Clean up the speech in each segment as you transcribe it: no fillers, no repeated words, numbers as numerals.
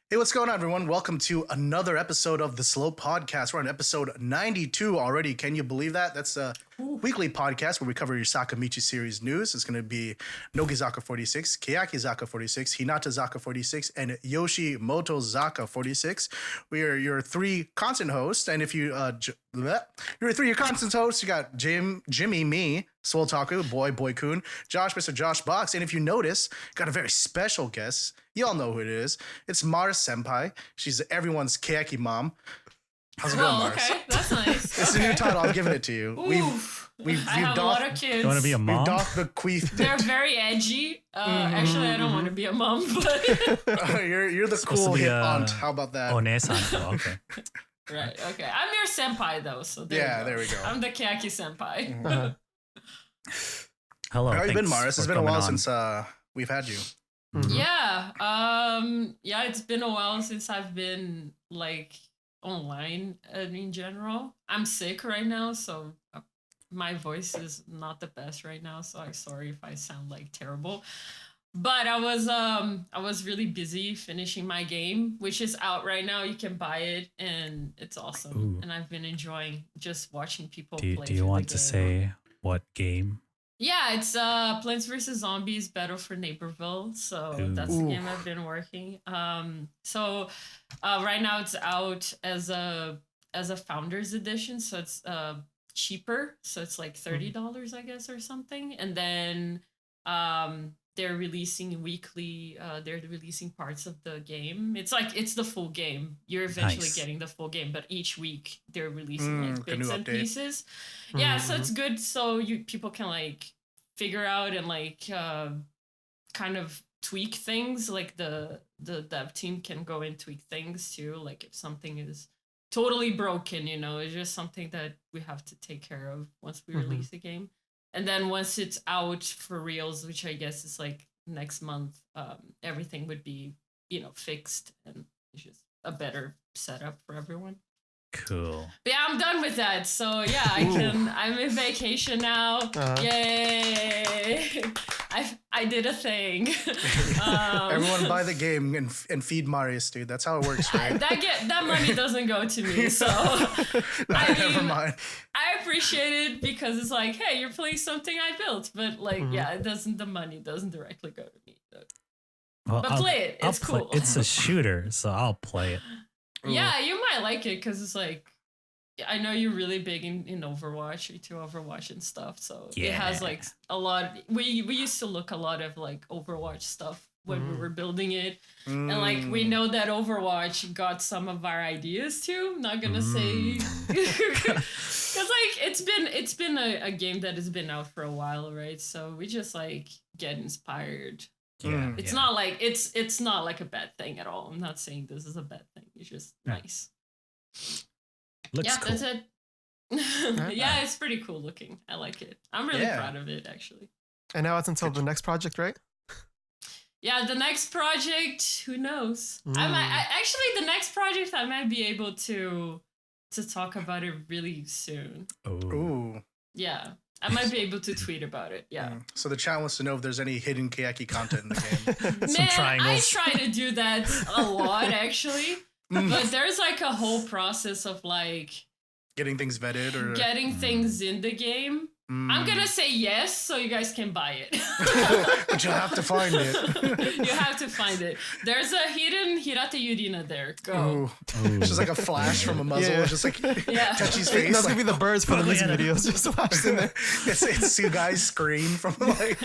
Hey, what's going on, everyone? Welcome to another episode of the Slow Podcast. We're on episode 92 already. Can you believe that? That's a weekly podcast where we cover your Sakamichi series news. It's going to be Nogizaka46, Keyakizaka46, Hinatazaka46, and Yoshimotozaka46. We are your three constant hosts, and if you you're three your constant hosts, you got Jimmy, me, Swoltaku, Boy Kun, Josh, Mr. Josh Box, and if you notice, got a very special guest. You all know who it is. It's Mars Senpai. She's everyone's Keyaki mom. How's it going, Mars? Okay, that's nice. It's a new title. I'm giving it to you. I have a lot of kids. You want to be a mom? We've doffed the queef. They're very edgy. Actually, I don't want to be a mom, but you're the cool hip aunt. How about that? Onesan. Oh, okay. Right. Okay. I'm your senpai though, so there we go. I'm the Keyaki senpai. Hello. How have you been, Mars? It's been a while since we've had you. Yeah. Yeah. It's been a while since I've been like online in general. I'm sick right now, so my voice is not the best right now. So I'm sorry if I sound like terrible. But I was really busy finishing my game, which is out right now. You can buy it, and it's awesome. Ooh. And I've been enjoying just watching people play. Do you want to say what game? Yeah, it's Plants vs. Zombies Battle for Neighborville. So that's the game I've been working. So right now it's out as a Founders Edition, so it's cheaper. So it's like $30, I guess, or something. And then they're releasing weekly. They're releasing parts of the game. It's the full game. You're eventually getting the full game, but each week they're releasing like bits and pieces. Yeah, so it's good. So people can like figure out and like kind of tweak things. Like the dev team can go and tweak things too. Like if something is totally broken, it's just something that we have to take care of once we release the game. And then once it's out for reals, which I guess is like next month, everything would be, fixed and it's just a better setup for everyone. Cool. But yeah, I'm done with that. So yeah, I'm in vacation now. Yay! I did a thing. Everyone buy the game and feed Marius, dude. That's how it works, right? That money doesn't go to me, so never mind. I appreciate it because it's like, hey, you're playing something I built, but like, the money doesn't directly go to me. But play it. It's cool. It's a shooter, so I'll play it. Yeah, you might like it because it's like, I know you're really big in Overwatch, into Overwatch and stuff. So it has like a lot. We used to look a lot of like Overwatch stuff when we were building it, and like we know that Overwatch got some of our ideas too. I'm not gonna say because like it's been a game that has been out for a while, right? So we just like get inspired. Yeah, it's not like it's not like a bad thing at all. I'm not saying this is a bad thing. It's just nice. Looks cool. That's it. Yeah, it's pretty cool looking. I like it. I'm really proud of it, actually. And now it's until the next project, right? Yeah, the next project. Who knows? Actually, the next project I might be able to talk about it really soon. Ooh. Yeah. I might be able to tweet about it, yeah. So the chat wants to know if there's any hidden Keyaki content in the game. Man, I try to do that a lot, actually. But there's like a whole process of like... Getting things vetted or... Getting things in the game. I'm going to say yes so you guys can buy it. But you'll have to find it. You have to find it. There's a hidden Hirate Yurina there. Go. It's just like a flash from a muzzle. Yeah. Just like Touchy's face. That's going to be the birds from the music videos. Just flashed in there. It's you guys scream from like...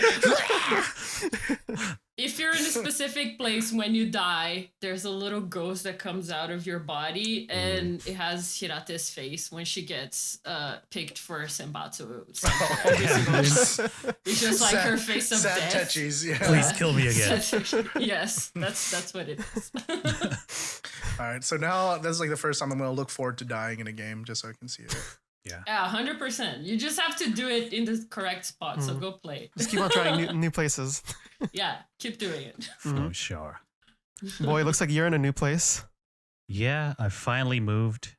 If you're in a specific place when you die, there's a little ghost that comes out of your body, and it has Hirate's face when she gets picked for Senbatsu. It's just like her face of sad death. Touchies, yeah. Please kill me again. Yes, that's what it is. All right, so now that's like the first time I'm going to look forward to dying in a game, just so I can see it. Yeah, 100%. You just have to do it in the correct spot, so go play. Just keep on trying new places. Yeah, keep doing it. For sure. Boy, it looks like you're in a new place. Yeah, I finally moved.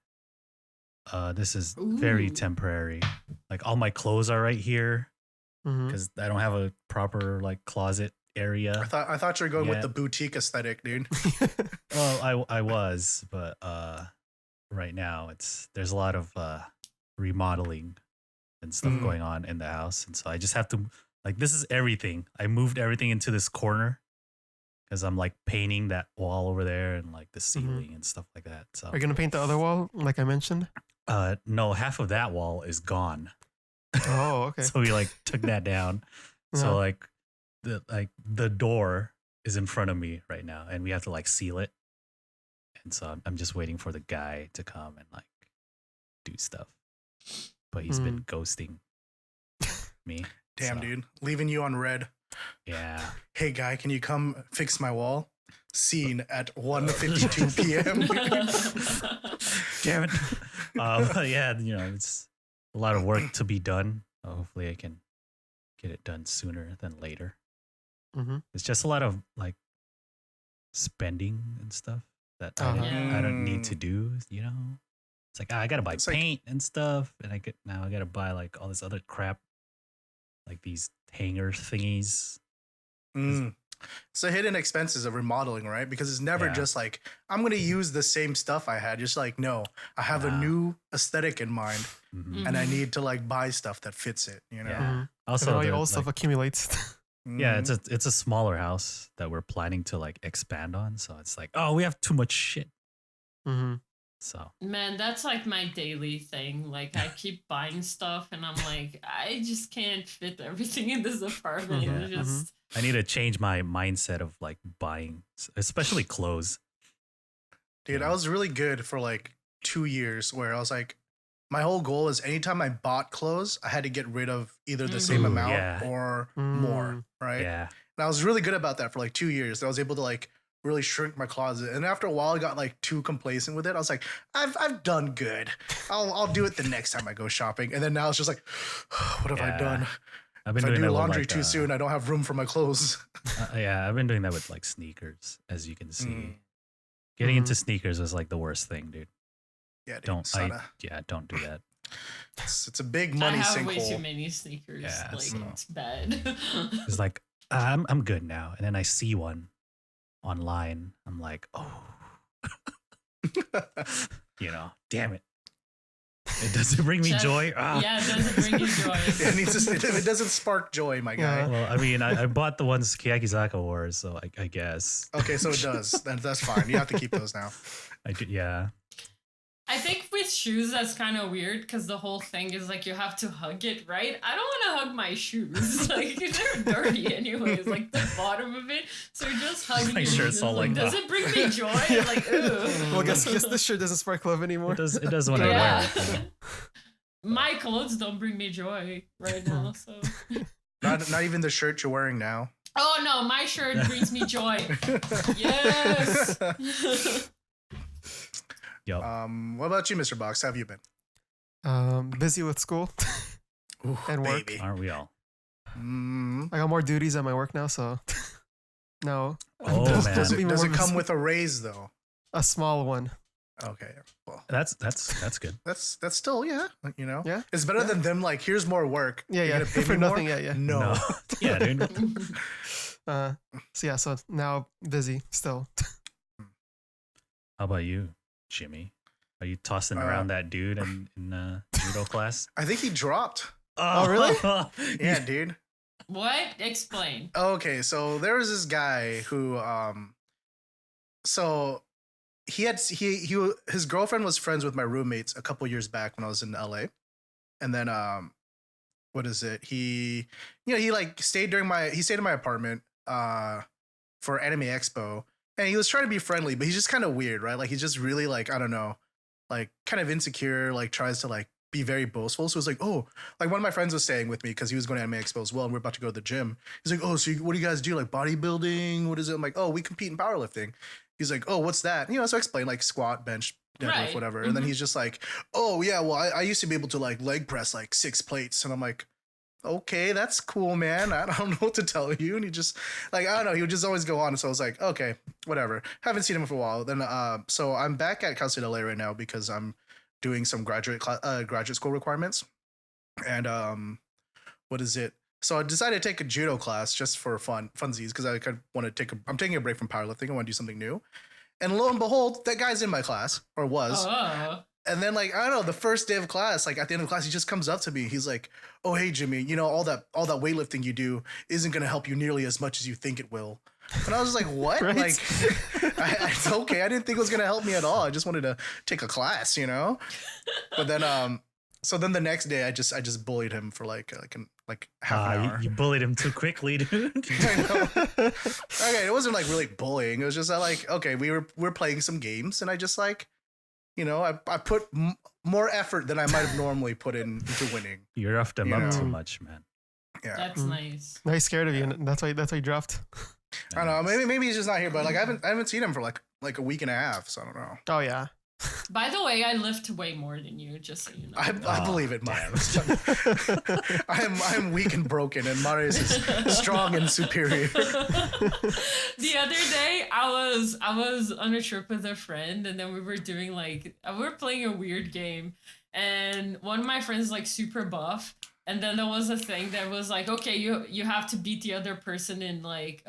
This is very temporary. Like all my clothes are right here because I don't have a proper like closet area. I thought you were going with Yeah. the boutique aesthetic, dude. Well, I was, but right now there's a lot of remodeling and stuff going on in the house, and so I just have to this is everything. I moved everything into this corner because I'm like painting that wall over there and like the ceiling and stuff like that. So Are you gonna paint the other wall like I mentioned? no, half of that wall is gone. Oh, okay. So we like took that down. So like the door is in front of me right now, and we have to like seal it. And so I'm just waiting for the guy to come and like do stuff. But he's been ghosting me. Damn, so, dude. Leaving you on red. Yeah. Hey, guy, can you come fix my wall? Scene at 1:52 p.m. Damn it. But yeah, it's a lot of work to be done. Hopefully I can get it done sooner than later. Mm-hmm. It's just a lot of like spending and stuff that I don't need to do, It's like I gotta buy paint and stuff, and I gotta buy like all this other crap, like these hanger thingies. It's the hidden expenses of remodeling, right? Because it's never just like, I'm going to use the same stuff I had. Just like, no, I have a new aesthetic in mind and I need to like buy stuff that fits it, you know? Yeah. Also, all your old stuff accumulates. Yeah, it's a smaller house that we're planning to like expand on. So it's like, oh, we have too much shit. Mm-hmm. So Man, that's like my daily thing. Like I keep buying stuff and I'm like, I just can't fit everything in this apartment. Yeah. It's just I need to change my mindset of like buying, especially clothes. Dude, I was really good for like 2 years where I was like, my whole goal is anytime I bought clothes, I had to get rid of either the same amount or more, right? Yeah. And I was really good about that for like 2 years. I was able to like really shrink my closet. And after a while, I got like too complacent with it. I was like, I've done good. I'll do it the next time I go shopping. And then now it's just like, what have I done? I've been if I doing do that with, laundry like, too soon, I don't have room for my clothes. Yeah, I've been doing that with like sneakers, as you can see. Getting into sneakers is like the worst thing, dude. Yeah, dude, don't do that. It's a big money I have sinkhole. way too many sneakers. Yeah, like so- it's bad. It's like I'm good now, and then I see one online. I'm like, oh, damn it. It doesn't bring me joy. Yeah, it doesn't bring you joy. It doesn't spark joy, my guy. Well, I mean, I bought the ones Keyakizaka wore, so I guess. Okay, so it does. That's fine. You have to keep those now. I did, yeah. I think with shoes that's kind of weird because the whole thing is like you have to hug it, right? I don't want to hug my shoes. Like they're dirty anyways, like the bottom of it. So you're just hugging My your shirt's shoes. all Like, like does that. it bring me joy? Like, ooh. Well, guess this shirt doesn't spark love anymore. It does when I Yeah. wear it. My clothes don't bring me joy right now, so. Not even the shirt you're wearing now. Oh no, my shirt brings me joy. Yes. Yo. What about you, Mr. Box? How have you been? Busy with school Ooh, and work. baby. Aren't we all? I got more duties at my work now, so no. Oh, There's- man. there's Does be it more come with a raise though? a small one? Okay, well, That's good. that's still Yeah. It's better than them like, here's more work. Yeah, You're yeah. gonna pay For me more? nothing, yeah. No. Yeah, dude. So now busy still. How about you, Jimmy? Are you tossing around that dude in judo class? I think he dropped. Oh, really? Yeah, dude. What? Explain. Okay, so there was this guy who so his girlfriend was friends with my roommates a couple years back when I was in LA. And then what is it? He like stayed in my apartment for Anime Expo, and he was trying to be friendly, but he's just kind of weird, right? Like he's just really like, I don't know, like kind of insecure, like tries to like be very boastful. So it's like, oh, like one of my friends was staying with me because he was going to Anime Expo as well, and we're about to go to the gym. He's like, oh, so what do you guys do? Like bodybuilding? What is it? I'm like, oh, we compete in powerlifting. He's like, oh, what's that? So I explain like squat, bench, deadlift, Right. whatever. And then he's just like, oh yeah, well I used to be able to like leg press like 6 plates. And I'm like, okay, that's cool, man. I don't know what to tell you. And he just like, I don't know. He would just always go on. So I was like, okay, whatever. Haven't seen him for a while. Then, so I'm back at Cal State LA right now because I'm doing some graduate school requirements. And, what is it? So I decided to take a judo class just for funsies, because I kind of want to I'm taking a break from powerlifting. I want to do something new. And lo and behold, that guy's in my class, or was. Oh. And then, like, I don't know, the first day of class, like at the end of class, he just comes up to me. He's like, "Oh, hey, Jimmy, you know, all that weightlifting you do isn't going to help you nearly as much as you think it will." And I was like, "What?" Right? Like, it's okay. I didn't think it was going to help me at all. I just wanted to take a class, you know? But then, so then the next day, I just bullied him for like half an hour. You bullied him too quickly, dude. I know. Okay, it wasn't like really bullying. It was just like, okay, we're playing some games, and I just like, you know, I put more effort than I might have normally put into winning. You roughed him You up know. too much, man. Yeah, That's nice. Now he's scared of you, and that's why he dropped. I don't know. Maybe he's just not here, but like I haven't seen him for like a week and a half, so I don't know. Oh yeah. By the way, I lift way more than you, just so you know. I believe it, Marius. I am weak and broken, and Marius is strong and superior. The other day, I was on a trip with a friend, and then we were doing like we were playing a weird game, and one of my friends is like super buff, and then there was a thing that was like, okay, you have to beat the other person in like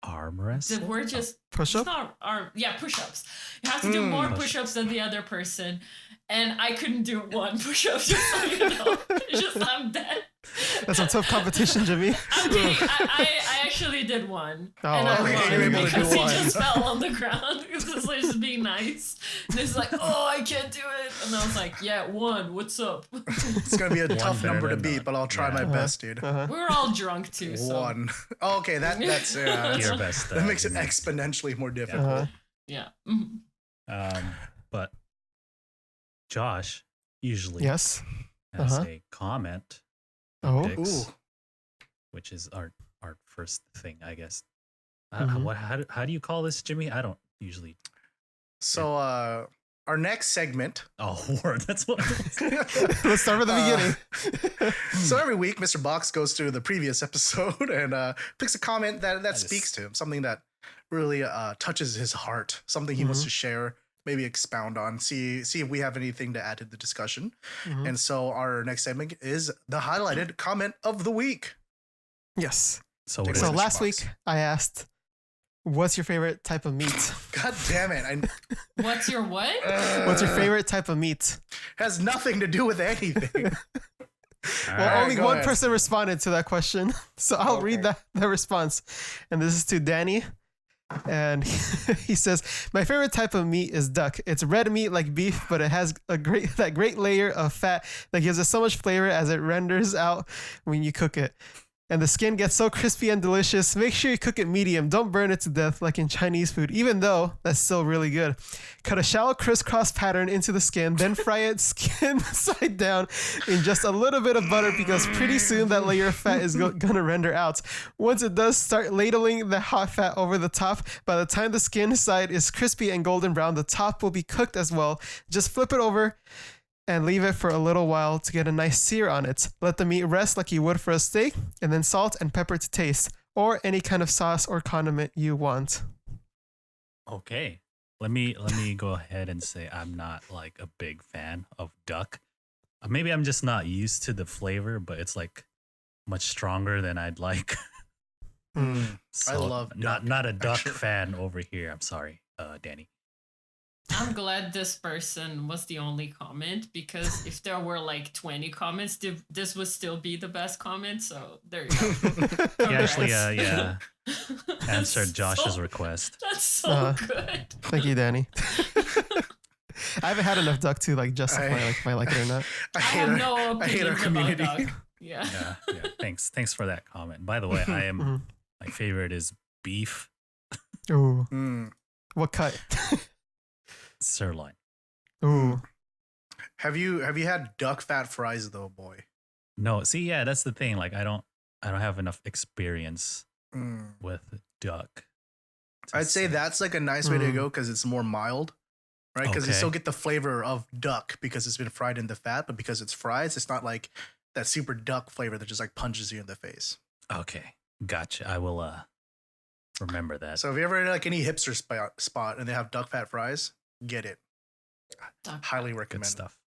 Arm wrestle? the word just Push it's up. not push-ups. You have to do more Push- push-ups than the other person, and I couldn't do one push-up. Just so you know, it's just I'm dead. That's some tough competition, Jimmy. I'm kidding. I actually did one, Oh, and I okay. won You're able to do because he one. just fell on the ground. Because it's like just being nice, and he's like, "Oh, I can't do it," and I was like, "Yeah, one. What's up?" It's gonna be a tough better number to than beat, none. but I'll try Yeah. my Uh-huh. best, dude. Uh-huh. We were all drunk too, so One. Oh, okay, that's Your best. that makes it Jimmy. exponentially more difficult. Uh-huh. yeah. Mhm. But Josh usually Yes. has Uh-huh. a comment, Oh. picks, Ooh. which is our first thing, I guess. Mhm. How do you call this, Jimmy? I don't usually. So our next segment. Oh, word. That's what. Let's start with the beginning. So every week, Mr. Box goes through the previous episode and picks a comment that Nice. speaks to him, something that really touches his heart, something he wants to share, maybe expound on, see if we have anything to add to the discussion. Mhm. And so our next segment is the highlighted comment of the week. Yes. So Take what is it So Mr. it? last Box. week I asked, "What's your favorite type of meat?" God damn it! What's your what? What's your favorite type of meat? Has nothing to do with anything. All Well, right. only go one ahead. person responded to that question, so I'll read Okay. that response. And this is to Danny, and he says, "My favorite type of meat is duck. It's red meat like beef, but it has that great layer of fat that gives it so much flavor as it renders out when you cook it. And the skin gets so crispy and delicious. Make sure you cook it medium. Don't burn it to death like in Chinese food, even though that's still really good. Cut a shallow crisscross pattern into the skin, then fry it skin side down in just a little bit of butter because pretty soon that layer of fat is gonna render out. Once it does, start ladling the hot fat over the top. By the time the skin side is crispy and golden brown, the top will be cooked as well. Just flip it over and leave it for a little while to get a nice sear on it. Let the meat rest like you would for a steak, and then salt and pepper to taste, or any kind of sauce or condiment you want." Okay. Let me go ahead and say I'm not like a big fan of duck. Maybe I'm just not used to the flavor, but it's like much stronger than I'd like. I So, love duck, not a duck actually. fan over here. I'm sorry, Danny. I'm glad this person was the only comment, because if there were like 20 comments, this would still be the best comment. So there you go. He actually, Congrats. yeah, answered Josh's so, request. That's so Uh-huh. good. Thank you, Danny. I haven't had enough duck to like justify I- if I like it or not. I have no I hate our opinions about community. duck. Yeah. Yeah. Thanks for that comment. By the way, I am Mhm. my favorite is beef Ooh, Mm. what cut? sirloin. Ooh, Have you had duck fat fries though, boy? No, see, yeah, that's the thing. Like, I don't have enough experience Mm. with duck. to I'd say that's like a nice way to go because it's more mild, right? Because you Okay. still get the flavor of duck because it's been fried in the fat, but because it's fries, it's not like that super duck flavor that just like punches you in the face. Okay, gotcha. I will remember that. So if you ever had like any hipster spot and they have duck fat fries, get it. Duck. Highly Good recommend. stuff.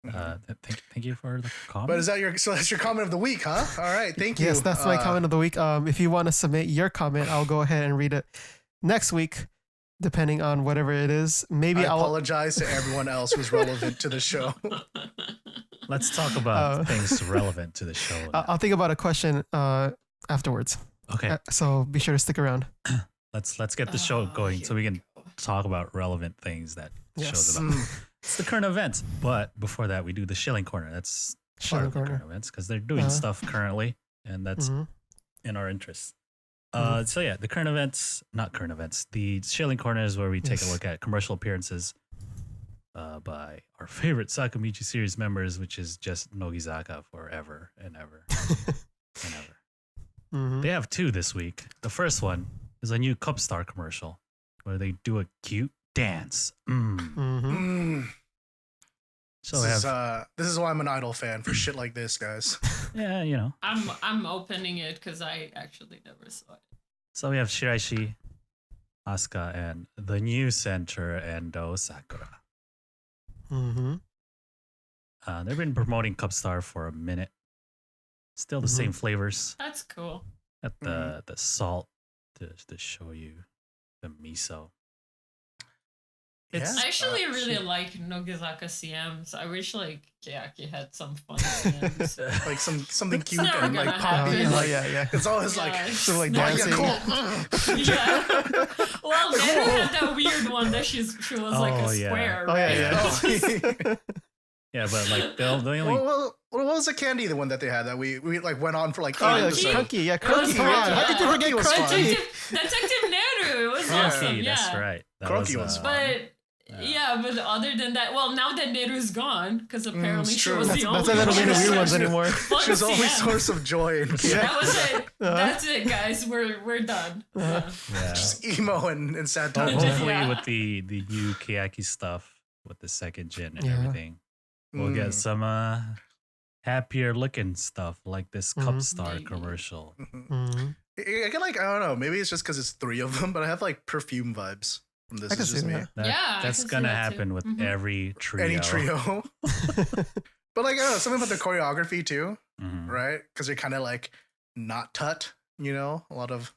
Thank you for the comment. But that's your comment of the week, huh? All right, thank you. Yes, that's my comment of the week. If you want to submit your comment, I'll go ahead and read it next week, depending on whatever it is. Maybe I I'll apologize to everyone else who's relevant to the show. Let's talk about things relevant to the show. I'll think about a question afterwards. Okay. So be sure to stick around. Let's get the show going so we can talk about relevant things that show's about. It's the current events, but before that, we do the Shilling Corner. That's part of the current events because they're doing stuff currently, and that's in our interest. So yeah, the not current events. The Shilling Corner is where we take a look at commercial appearances by our favorite Sakamichi series members, which is just Nogizaka forever and ever and ever. They have 2 this week. The first one is a new Cup Star commercial where they do a cute dance. So this is why I'm an Idol fan for shit like this, guys. Yeah, you know. I'm opening it because I actually never saw it. So we have Shiraishi, Asuka, and the new center, Endo Sakura. They've been promoting Cup Star for a minute. Still the same flavors. That's cool. At the salt, the shoyu, the miso. I actually really like Nogizaka CMs. I wish like Keyaki had some fun CMs. Like something cute never and like gonna poppy. happen. Like, yeah. It's always like So like yeah, dancing. cool. Yeah. Well, Neru had that weird one that she was like a square. Oh right? yeah. Yeah, but like they only. What was the candy? The one that they had that we like went on for like 8 Oh yeah, episodes. Crunchy. Yeah, It was Crunchy. fun, Yeah. How yeah. could you forget Crunchy was fun. Crunchy? Detective Neru. It was awesome. Yeah. That's right. That Croaky was fun. But but other than that, well, now that Neru's gone, because apparently she true. was That's the only That's why they don't one. make the weird ones anymore. Fun She was the only CM. source of joy. And That was it. That's it, guys. We're done. Yeah. Yeah. just emo and sad Well, times. hopefully Yeah. with the new Keyaki stuff with the second gen and Yeah. everything, we'll get some happier looking stuff like this Cup Star Maybe. commercial. I get like, I don't know, maybe it's just because it's 3 of them, but I have like perfume vibes from this. I can It's just see me. that. I That's can see gonna that too. happen with every trio. Any trio. But like, I don't know, something about the choreography too, right? Because they're kind of like not tut, you know, a lot of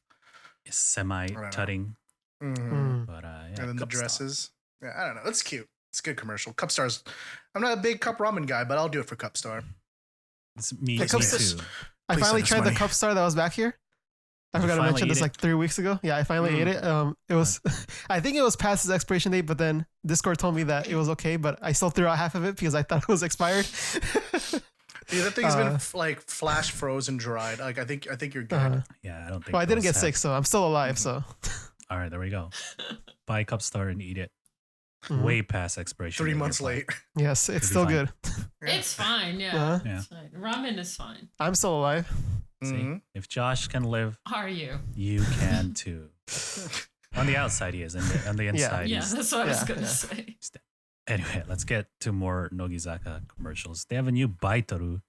Semi tutting. But and then the Cup Star. dresses. Yeah, I don't know. It's cute. It's a good commercial. Cup Stars. I'm not a big Cup Ramen guy, but I'll do it for Cup Star. It's me, Yeah, me Cup too. Star- I Please finally send us tried the money. Cup Star that was back here. I Did you forgot to finally mention this eat like 3 weeks ago. Yeah, I finally ate it. It was, I think it was past its expiration date, but then Discord told me that it was okay, but I still threw out half of it because I thought it was expired. Yeah, that thing's been like flash frozen dried. Like I think you're good. Yeah, I don't think. Well, I didn't those get have- sick, so I'm still alive. So All right, there we go. Buy Cup Star and eat it. Mhm. Way past expiration. 3 date, months you're fine. late. yes, it's be still fine. good. It's fine. Yeah. Uh-huh. Yeah. It's fine. Ramen is fine. I'm still alive. See, Mhm. if Josh can live, How are you? you can too. On the outside, he is, and on the inside, Yeah, he's that's what I was yeah, gonna yeah. say. Anyway, let's get to more Nogizaka commercials. They have a new Baitoru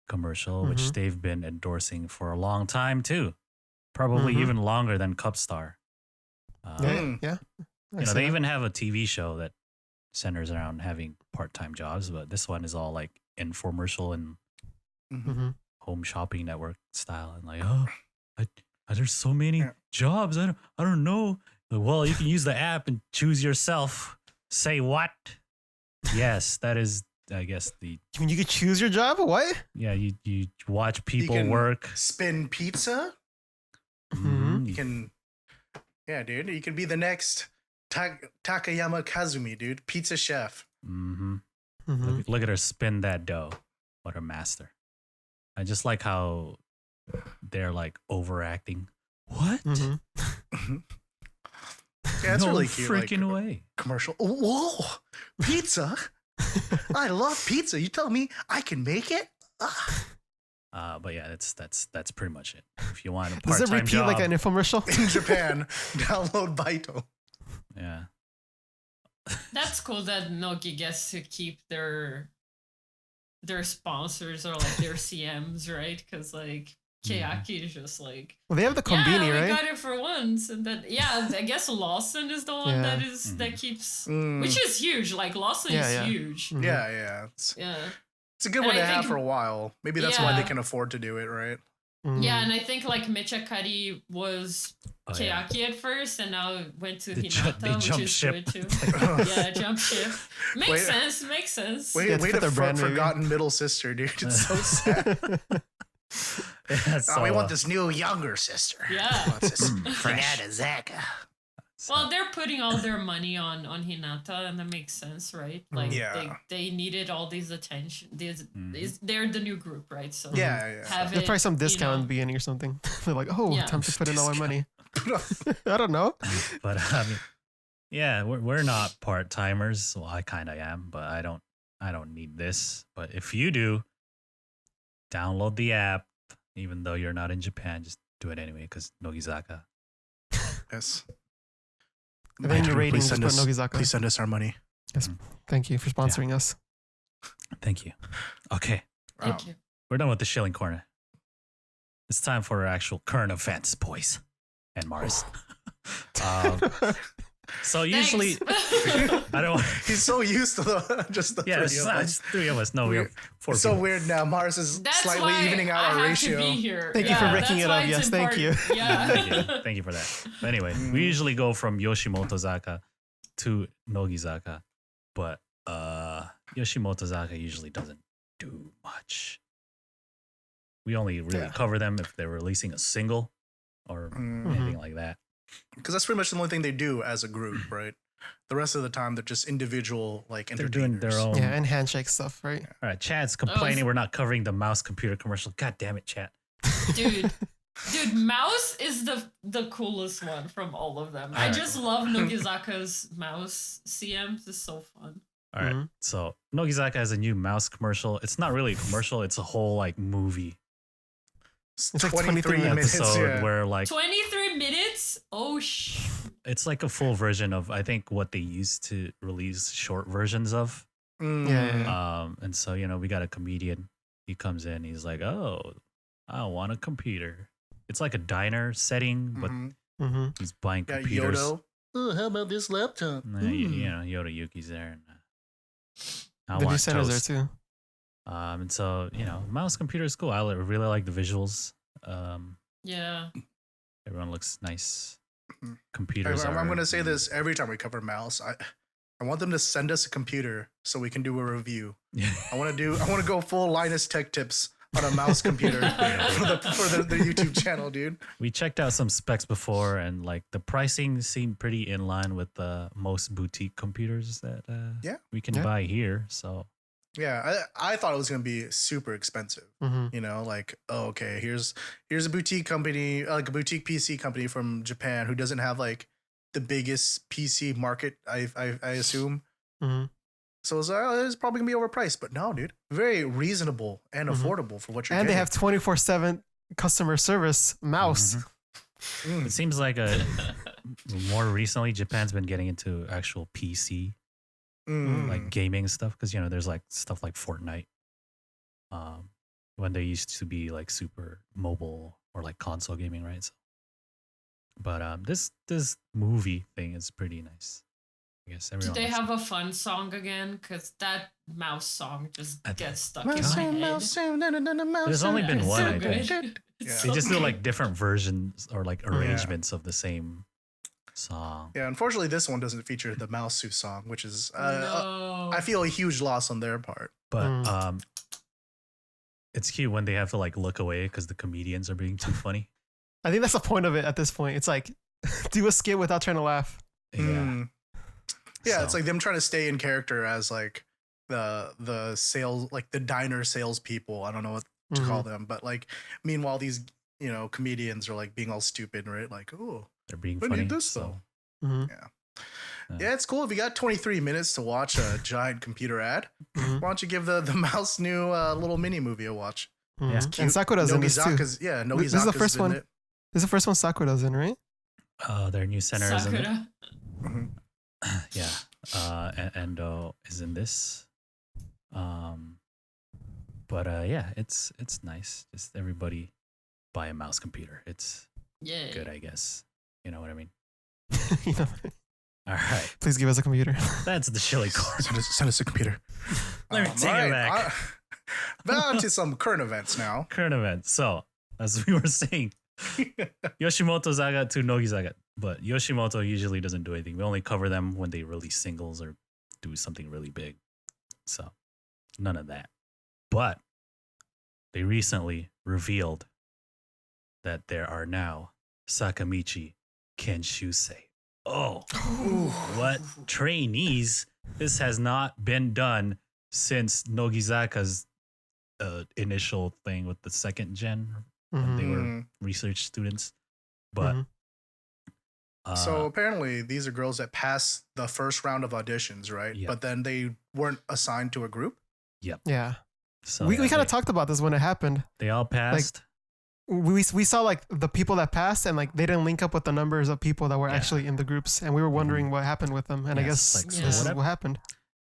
commercial, which they've been endorsing for a long time too. Probably even longer than Cup Star. Yeah. You know, they even have a TV show that centers around having part-time jobs, but this one is all like infomercial and home shopping network style, and like, there's so many jobs. I don't know. Well, you can use the app and choose yourself. Say what? Yes, that is, I guess the I mean, you could choose your job. What? you watch people can work. Spin pizza. Mhm. You can, yeah, dude. You can be the next Takayama Kazumi, dude. Pizza chef. Look at her spin that dough. What a master. I just like how they're like overacting. What? Yeah, it's No really cute. freaking like, way. commercial. Whoa, pizza! I love pizza. You tell me I can make it? But yeah, that's pretty much it. If you want a Does part-time it repeat job, like an infomercial? In Japan, download Baito. yeah, That's cool that Nogi gets to keep their sponsors or like their CMs, right? Because like Keyaki is just like, Well, they have the Konbini, we right? got it for once, and then I guess Lawson is the one Yeah. that keeps, which is huge. Like Lawson is huge. Mhm. Yeah. Yeah. It's a good And one to I have think- for a while. Maybe that's why they Yeah. can afford to do it, right? Mhm. Yeah, and I think like Michakari was Oh, yeah. Keyaki at first, and now went to They Hinata, which jumped is ship. good too. Yeah, jump ship. Makes Wait. sense. Makes sense. Way, Yeah, to way fit to their brand, maybe. forgotten middle sister, dude. It's so sad. Yeah, so, We want this new younger sister. Yeah. What's this? Hinatazaka. Well, they're putting all their money on Hinata, and that makes sense, right? Like Yeah. they needed all these attention. They're the new group, right? So Yeah. have There's it, probably some you discount in know. the beginning or something. They're like, oh, Yeah. time to put in all our money. I don't know. But I mean, yeah, we're not part timers. Well, I kind of am, but I don't need this. But if you do, download the app. Even though you're not in Japan, just do it anyway because Nogizaka. Yes. And then your Please ratings, just send put us- Nogizaka. Please send us our money. Thank you for sponsoring us. Thank you. Okay, Thank you. we're done with the Shilling Corner. It's time for our actual current events, boys and Mars. So usually, Thanks. I don't. He's so used to just the Yeah, three it's of not us. just three of us. No, we have four It's so people. weird now. Mars is That's slightly why evening out I our have ratio. to be here. Thank you for breaking that's it why up. it's Yes, thank you. important. Yeah. Thank you for that. But anyway, we usually go from Yoshimotozaka to Nogizaka, but Yoshimotozaka usually doesn't do much. We only really cover them if they're releasing a single or anything like that. Because that's pretty much the only thing they do as a group, right? The rest of the time, they're just individual, like, They're entertainers. doing their own. Yeah, and handshake stuff, right? All right, Chad's complaining Oh, we're not covering the mouse computer commercial. God damn it, Chad. Dude, Mouse is the coolest one from all of them. I Alright. just love Nogizaka's Mouse CMs. It's so fun. All right, Mhm. so Nogizaka has a new mouse commercial. It's not really a commercial; it's a whole like movie It's It's like 23 23 minutes. episode Yeah. where like 23 minutes? Oh, it's like a full version of I think what they used to release short versions of. Yeah. And so we got a comedian. He comes in. He's like, "Oh, I want a computer." It's like a diner setting, but Mm-hmm. he's buying Got computers. Yodo. Oh, how about this laptop? Yoda Yuki's there, and I The want designers toast. there too. And so mouse computer is cool. I really like the visuals. yeah. Everyone looks nice. Mhm. Computers. I'm going to are- say this every time we cover mouse. I want them to send us a computer so we can do a review. I want to go full Linus Tech Tips on a mouse computer for the YouTube channel, dude. We checked out some specs before, and like the pricing seemed pretty in line with most boutique computers that we can Yeah. buy here. So Yeah, I thought it was going to be super expensive. Mm-hmm. Like, oh, okay, here's a boutique company, like a boutique PC company from Japan who doesn't have like the biggest PC market, I assume. Mm-hmm. So it's probably gonna be overpriced, but no, dude, very reasonable and Mhm. affordable for what you're And they getting. have 24/7 customer service mouse. Mm. it seems like more recently Japan's been getting into actual PC Mm. like gaming stuff because there's like stuff like Fortnite. When they used to be like super mobile or like console gaming, right? So, but this movie thing is pretty nice. I guess Do everyone. they likes have it. a fun song again? Because that mouse song just I think- gets stuck in Mouse, my head. mouse, mouse, There's only been It's one, so I think. good. It's Yeah. They so just do good. like different versions or like arrangements of the same song. Yeah, unfortunately, this one doesn't feature the Mouse Suit song, which is no. I feel a huge loss on their part. But it's cute when they have to like look away because the comedians are being too funny. I think that's the point of it at this point. It's like do a skit without trying to laugh. Yeah. Mm. Yeah, it's So- like them trying to stay in character as like the sales, like the diner salespeople. I don't know what to call them, but like meanwhile these comedians are like being all stupid, right? Like, oh, They're being I funny. need this so Mm-hmm. yeah, it's cool. If you got 23 minutes to watch a giant computer ad, Mhm. why don't you give the mouse new little mini movie a watch? Mhm. Yeah. And Sakura's in this too. Nogizaka's, yeah, Nogizaka's This is the first in one. it. This is the first one Sakura's in, right? their new center is in it. Sakura. Mhm. Yeah. Endo is in this. But yeah, it's nice. Just everybody buy a mouse computer. It's Yeah. good, I guess. You know what I mean? You know, All right. please give us a computer. That's the Shilling Corner. Send us a computer. Let me take it back. Now to some current events now. Current event. So, as we were saying, Yoshimoto Zaga to Nogizaka. But Yoshimoto usually doesn't do anything. We only cover them when they release singles or do something really big. So, none of that. But they recently revealed that there are now Sakamichi Kenshuusei. Oh, what trainees? This has not been done since Nogizaka's initial thing with the second gen when they were research students. But so apparently these are girls that passed the first round of auditions, right? Yep. But then they weren't assigned to a group. Yeah. so We kind they- of talked about this when it happened. They all passed. We saw like the people that passed and like they didn't link up with the numbers of people that were Yeah. actually in the groups, and we were wondering what happened with them. And I Yes, guess like, so this is what what happened.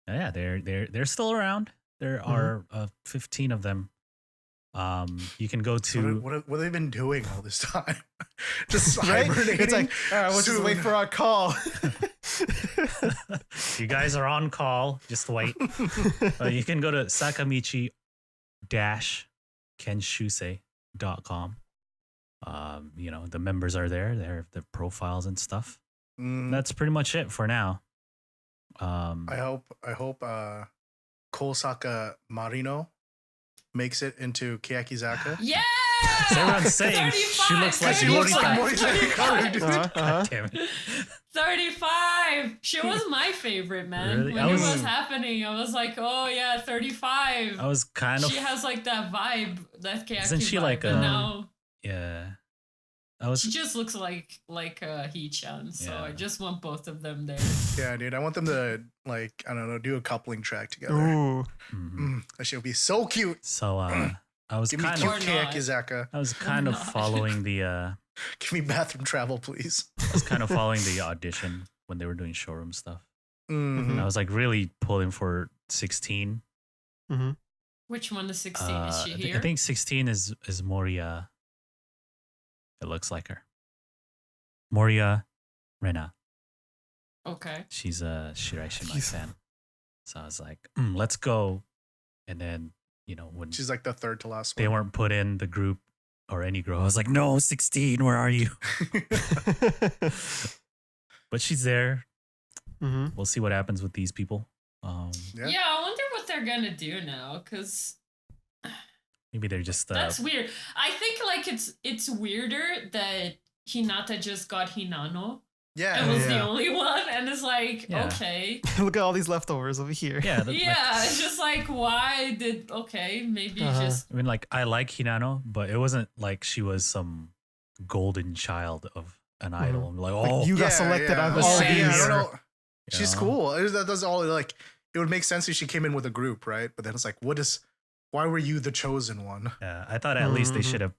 Yeah, they're still around. There are 15 of them. You can go So to what have they been doing all this time? Just Right? hibernating. It's like, all right, we'll just soon. wait for our call. you guys are on call. Just wait. You can go to Sakamichi-Kenshuusei.com. The members are there. They have their profiles and stuff. That's pretty much it for now. I hope Kosaka Marino makes it into Keyakizaka. Yeah. Everyone's saying she looks like She looks like Morita. God damn it. 35. She was my favorite, man. Really? When I it was- was happening, I was like, oh yeah, 35. I was kind of She has like that vibe, that Keyaki Isn't she vibe, like, and now yeah. I was she just looks like Hee-chan. So Yeah. I just want both of them there. Yeah, dude. I want them to like, I don't know, do a coupling track together. Ooh. That shit would be so cute. So I was Give me kind cute Or of not. Keyakizaka. I was kind of not. following the Give me bathroom travel, please. I was kind of following the audition when they were doing showroom stuff. Mhm. And I was like really pulling for 16. Which one is 16? Is she I here? think 16 is Moria. It looks like her. Moria Rena. Okay. She's a Shiraishi my Jeez. fan. So I was like, let's go. And then, when She's like the third to last they one. weren't put in the group or any girl, I was like, no, 16, where are you? But she's there. We'll see what happens with these people. Yeah. Yeah, I wonder what they're gonna do now, because Maybe they're just that's weird. I think like it's weirder that Hinata just got Hinano Yeah. and was the Yeah. only one, and it's like, Yeah. okay. Look at all these leftovers over here. yeah. Yeah, it's just like, why did, okay, maybe just, I mean, like, I like Hinano, but it wasn't like she was some golden child of an idol. I'm like, Like, oh, you got selected out of Let's all see, these. I don't know. You She's know? cool. That does all like. It would make sense if she came in with a group, right? But then it's like, why were you the chosen one? Yeah, I thought at least they Mhm. should have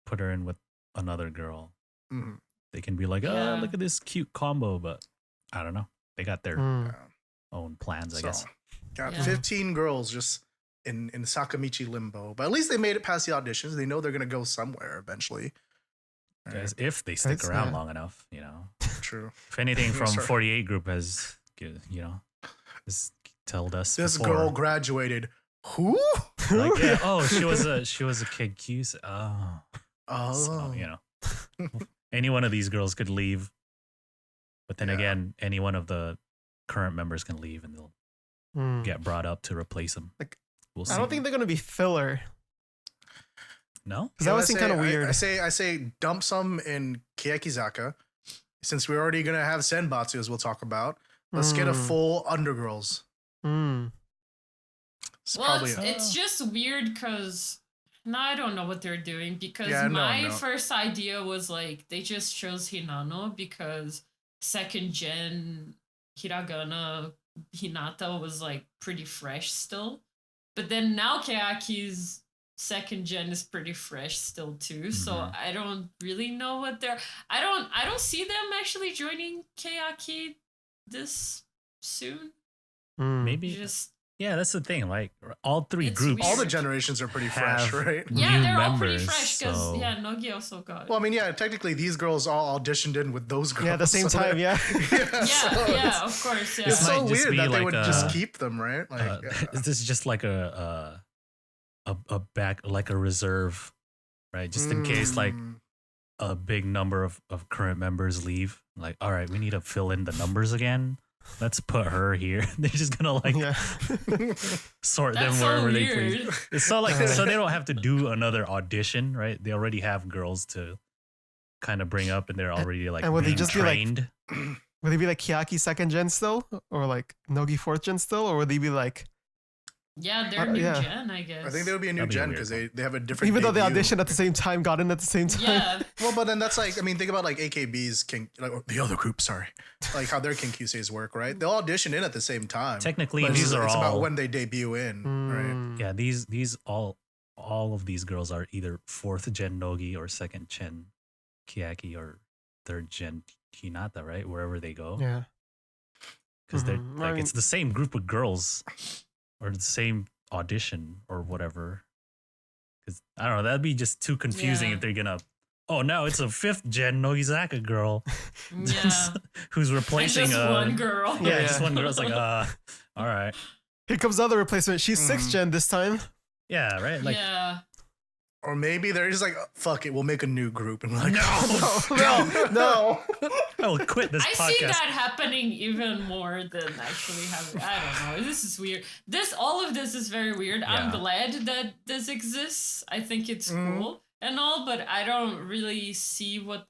put her in with another girl. Mhm. They can be like, oh, Yeah. look at this cute combo, but I don't know. They got their Mm. own plans, I So, guess. got Yeah. 15 girls just in Sakamichi limbo. But at least they made it past the auditions. They know they're gonna go somewhere eventually. All Guys, right, if they stick That's- around yeah. long enough, true. If anything from Sorry. 48 group has, has told us This before. girl graduated. Who? Like, yeah, oh, she was a kid Q's. Oh, Oh, so, any one of these girls could leave, but then Yeah. again, any one of the current members can leave, and they'll Mm. get brought up to replace them. Like, We'll see. I don't think they're gonna be filler No. because that would seem kind of weird. I say dump some in Keyakizaka. Since we're already gonna have Senbatsu, as we'll talk about. Let's get a Mm. full undergirls. Mm. It's well, probably it's just weird because now I don't know what they're doing, because Yeah, no, my no. first idea was like they just chose Hinano because second gen hiragana Hinata was like pretty fresh still, but then now Keyaki's second gen is pretty fresh still too. So Mhm. I don't really know what they're. I don't see them actually joining Keyaki this soon. Mm. Maybe Just Yeah, that's the thing. Like all three It's groups. All the weird. generations are pretty fresh, Have- right? Yeah, new they're all pretty members, fresh because so- Nogi also got. Well, I mean, yeah, technically these girls all auditioned in with those girls. Yeah, at the same so time, they're- yeah. yeah, of course, yeah. It's This so might just weird be that they like would a- just keep them, right? Like, This is just like a back like a reserve, right? Just in case like a big number of current members leave. Like, all right, we need to fill in the numbers again. Let's put her here. They're just gonna like Yeah. sort That's them so wherever they weird. please. It's so like so they don't have to do another audition, right? They already have girls to kind of bring up, and they're already like and would they being just be, like, trained. Would they be like Keyaki second gen still? Or like Nogi fourth gen still? Or would they be like, Yeah, they're new yeah. gen, I guess. I think they would be a new That'd be gen weird. because they have a different. even though they debut. auditioned at the same time, got in at the same time? Yeah, Well, but then that's like, I mean, think about like AKB's like, or the other group, sorry, like how their Kenkyuseis work, right? They'll audition in at the same time. Technically, But these it's are it's all about when they debut in, right? Mm. yeah. These all of these girls are either fourth gen Nogi or second gen Keyaki or third gen Hinata, right? Wherever they go. Yeah. Because they're Mhm. I like mean- it's the same group of girls or the same audition or whatever. Because I don't know, that'd be just too confusing Yeah. if they're gonna. Oh, now it's a fifth gen Nogizaka girl yeah. who's And replacing just one girl. Yeah, Yeah. just one girl. It's like all right, Here comes the other replacement. She's sixth gen this time. yeah, right. Like yeah. Or maybe they're just like, fuck it, we'll make a new group, and we're like, No. I will quit this I podcast. see that happening even more than actually having. I don't know. This is weird. All of this is very weird. I'm Yeah. glad that this exists. I think it's cool and all, but I don't really see what.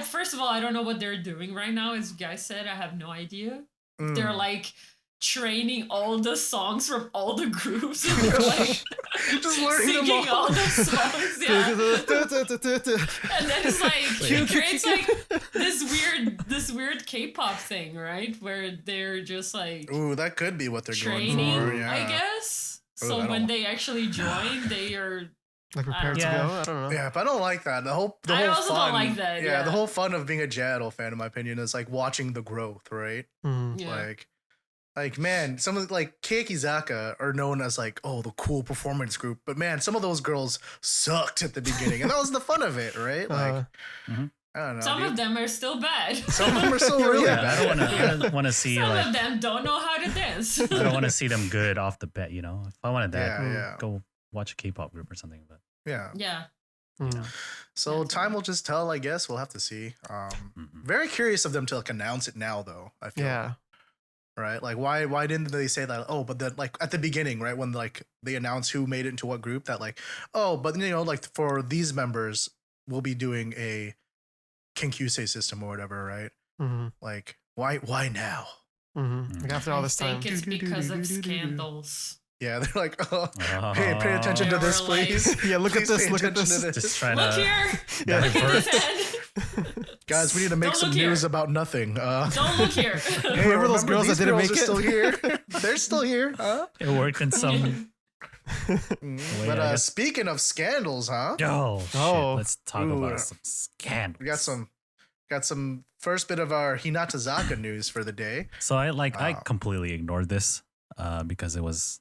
First of all, I don't know what they're doing right now. As Guy said, I have no idea. They're like training all the songs from all the groups. And they're like just learning them singing all the songs. Yeah. And then it's like it creates like this weird K-pop thing, right? Where they're just like Ooh, that could be what they're training, going for. Yeah. I guess. Ooh, So I when don't- they actually join, they are. Like prepared Yeah. to go? I don't know. Yeah, but I don't like that. The whole I whole also don't fun. like that, yeah. the whole fun of being a J-Idol fan, in my opinion, is like watching the growth, right? Mhm. Yeah. Like man, some of like Keyakizaka are known as like, oh, the cool performance group, but man, some of those girls sucked at the beginning, and that was the fun of it, right? Like, I don't know. Some dude. of them are still bad. Some of them are so really yeah, bad. I don't want to see Some like of them don't know how to dance. I don't want to see them good off the bat. You know, if I wanted that, Yeah. go watch a K-pop group or something. But Yeah. Yeah. Mm. So Yeah, time will just tell, I guess. We'll have to see. Mhm. Very curious of them to like announce it now, though. I feel. Yeah. Right. Like, why didn't they say that? Oh, but then like at the beginning, right, when like they announced who made it into what group, that like, oh, but you know, like for these members, we'll be doing a Kenkyusei system or whatever, right? Mm-hmm. Like, why now? Mm-hmm. Like after all this I time. think it's because of scandals. Yeah, they're like, oh, Oh. pay attention to They this, were like- please. Yeah, look at Please this. pay Look at attention this. to Just trying Look to here. Yeah. Look at divert. his head. Guys, we need to make Don't some look here. news about nothing. Don't look here. Hey, Remember those girls that these didn't girls make are it? still here. They're still here, huh? It worked in some. But I guess- speaking of scandals, huh? Oh, shit. Oh. Let's talk Ooh. about some scandals. We got some first bit of our Hinatazaka news for the day. So I Wow. completely ignored this This because it was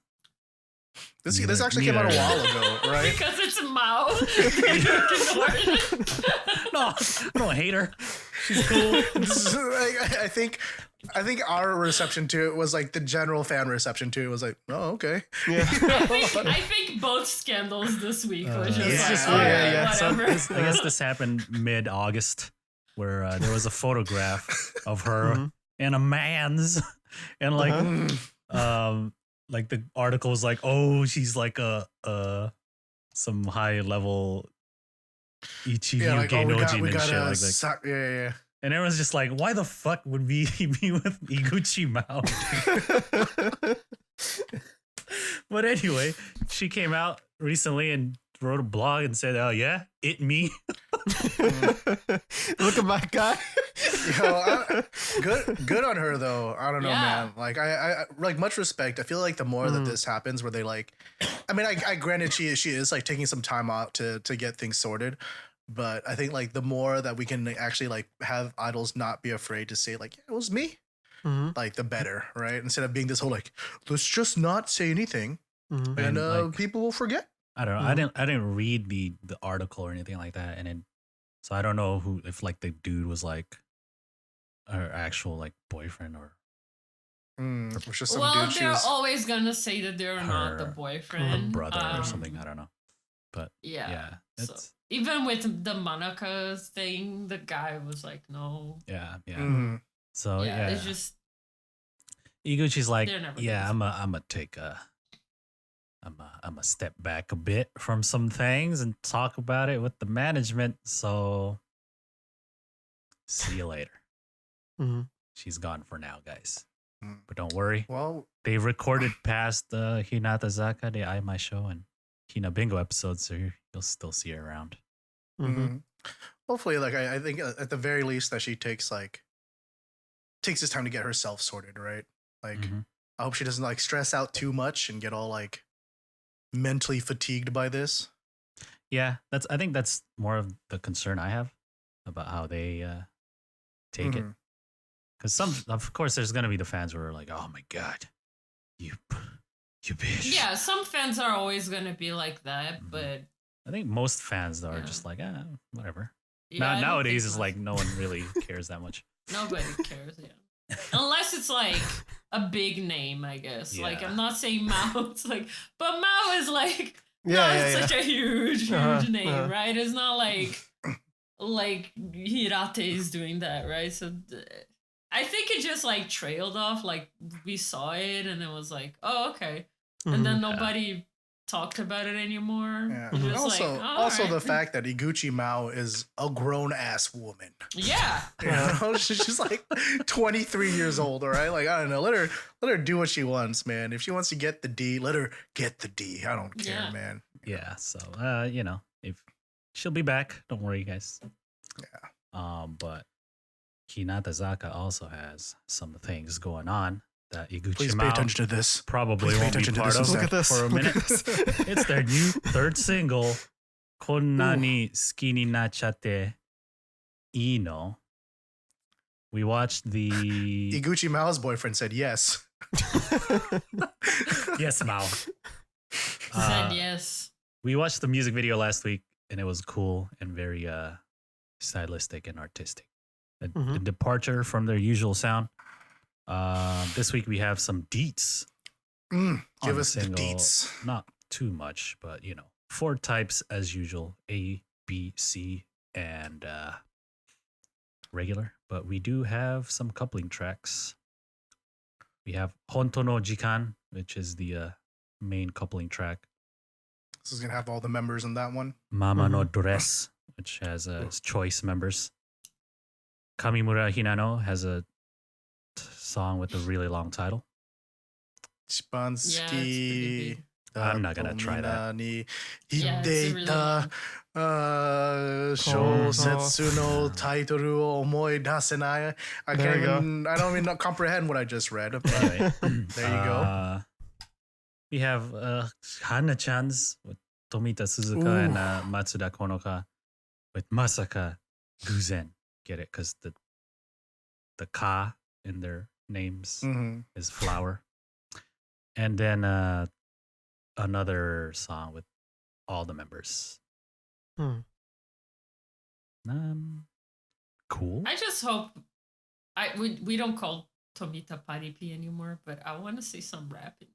this actually came out a neither- while ago, right? Because it's Mao. Ignore it. no, I don't hate her. She's cool. I think our reception to it was like the general fan reception to it was like, oh, okay. Yeah. I think both scandals this week was just it's like, just- alright, yeah. So whatever. I guess this happened mid-August, where there was a photograph of her Mhm. and a man's, and like, Uh-huh. like the article was like, oh, she's like some high level Ichi Yeah, like, oh, we got and shit like that. yeah. And everyone's just like, why the fuck would we be with Iguchi Mao? But anyway, she came out recently and wrote a blog and said, oh yeah, it me. Look at my guy. Good on her though. I don't know, Yeah. man. Like I like much respect. I feel like the more that this happens, where they like, I mean, I granted she is like taking some time out to get things sorted, but I think like the more that we can actually like have idols not be afraid to say like, yeah, it was me. like the better, right? Instead of being this whole like, let's just not say anything, and like, people will forget. I don't know. I didn't read the article or anything like that, and then so I don't know if like the dude was like her actual like boyfriend or It was just some Well, dude. they're always gonna say that they're not the her boyfriend, brother or something. I don't know, but Yeah. So, it's even with the Manaka thing, the guy was like, "No." yeah. Mhm. So Yeah, it's just Iguchi's like, they're never yeah, gonna I'm a take I'm a step back a bit from some things and talk about it with the management. So see you later. She's gone for now, guys. But don't worry. Well, They recorded past the Hinatazaka de Aimashou and Hinabingo episodes, so you'll still see her around. hopefully, like I think at the very least that she takes this time to get herself sorted, right? Like Mhm. I hope she doesn't like stress out too much and get all like mentally fatigued by this. Yeah, I think that's more of the concern I have about how they take it. Because of course, there's gonna be the fans who are like, "Oh my god, you bitch." Yeah, some fans are always gonna be like that, but I think most fans are Yeah. just like, whatever. yeah, I don't Nowadays, think it's like no one really cares that much. nobody cares. Yeah, unless it's like a big name, I guess. Like Yeah. I'm not saying Mao. It's like, but Mao is like, Yeah, it's yeah, such a huge Uh-huh, name, uh-huh. right? It's not like Hirate is doing that, right? So I think it just like trailed off. Like we saw it and it was like, oh, okay, and then nobody talked about it anymore. Yeah. It was Also, like, oh, also the alright. fact that Iguchi Mao is a grown ass woman. Yeah. You know, she's like 23 years old. All right, like I don't know. Let her do what she wants, man. If she wants to get the D, let her get the D. I don't care, Yeah. man. Yeah, so if she'll be back, don't worry, guys. Yeah. But Hinatazaka also has some things going on that Iguchi Please pay Mao attention to this. probably Please pay won't be attention to part this of instead. Look at this. for a Look at minute. this. It's their new third single, Konna ni suki ni nachate ii no. We watched the Iguchi Mao's boyfriend said yes. yes, Mao. Said yes. We watched the music video last week, and it was cool and very stylistic and artistic. A departure from their usual sound. This week we have some deets. Give on us the single. deets. Not too much, but 4 types as usual: A, B, C, and regular. But we do have some coupling tracks. We have Honto no Jikan, which is the main coupling track. This is gonna have all the members in that one. Mama no Dress, which has choice members. Kamimura Hinano has a song with a really long title. Yeah, it's pretty Spansky. big. I'm not gonna try that. Yeah, it's a really Hideta Shousetsu no taitoru o omoi dasenai. I There can't you go. even, I don't even comprehend what I just read. But Anyway, there you go. We have Hana-chan's with Tomita Suzuka and Matsuda Konoka with Masaka Guzen. Get it? Because the ka in their names Mhm. is flower. And then another song with all the members. Cool. I just hope we don't call Tomita Paripi anymore, but I want to see some rapping.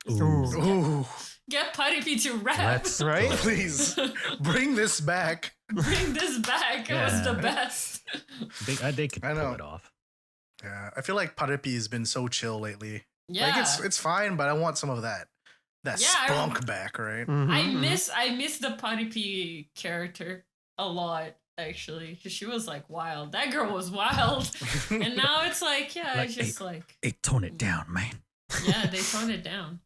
Ooh. Ooh, Get Paripi to rap. Let's Right? go. please bring this back. Bring this back. It was the Yeah. best. They could I know. pull it off. Yeah, I feel like Paripi has been so chill lately. Yeah. Like it's fine, but I want some of that Yeah, spunk back, right? I miss the Paripi character a lot, actually, because she was like wild. That girl was wild. And now it's like, yeah, Like, it's just like, Hey, tone it down, man. yeah, they toned it down.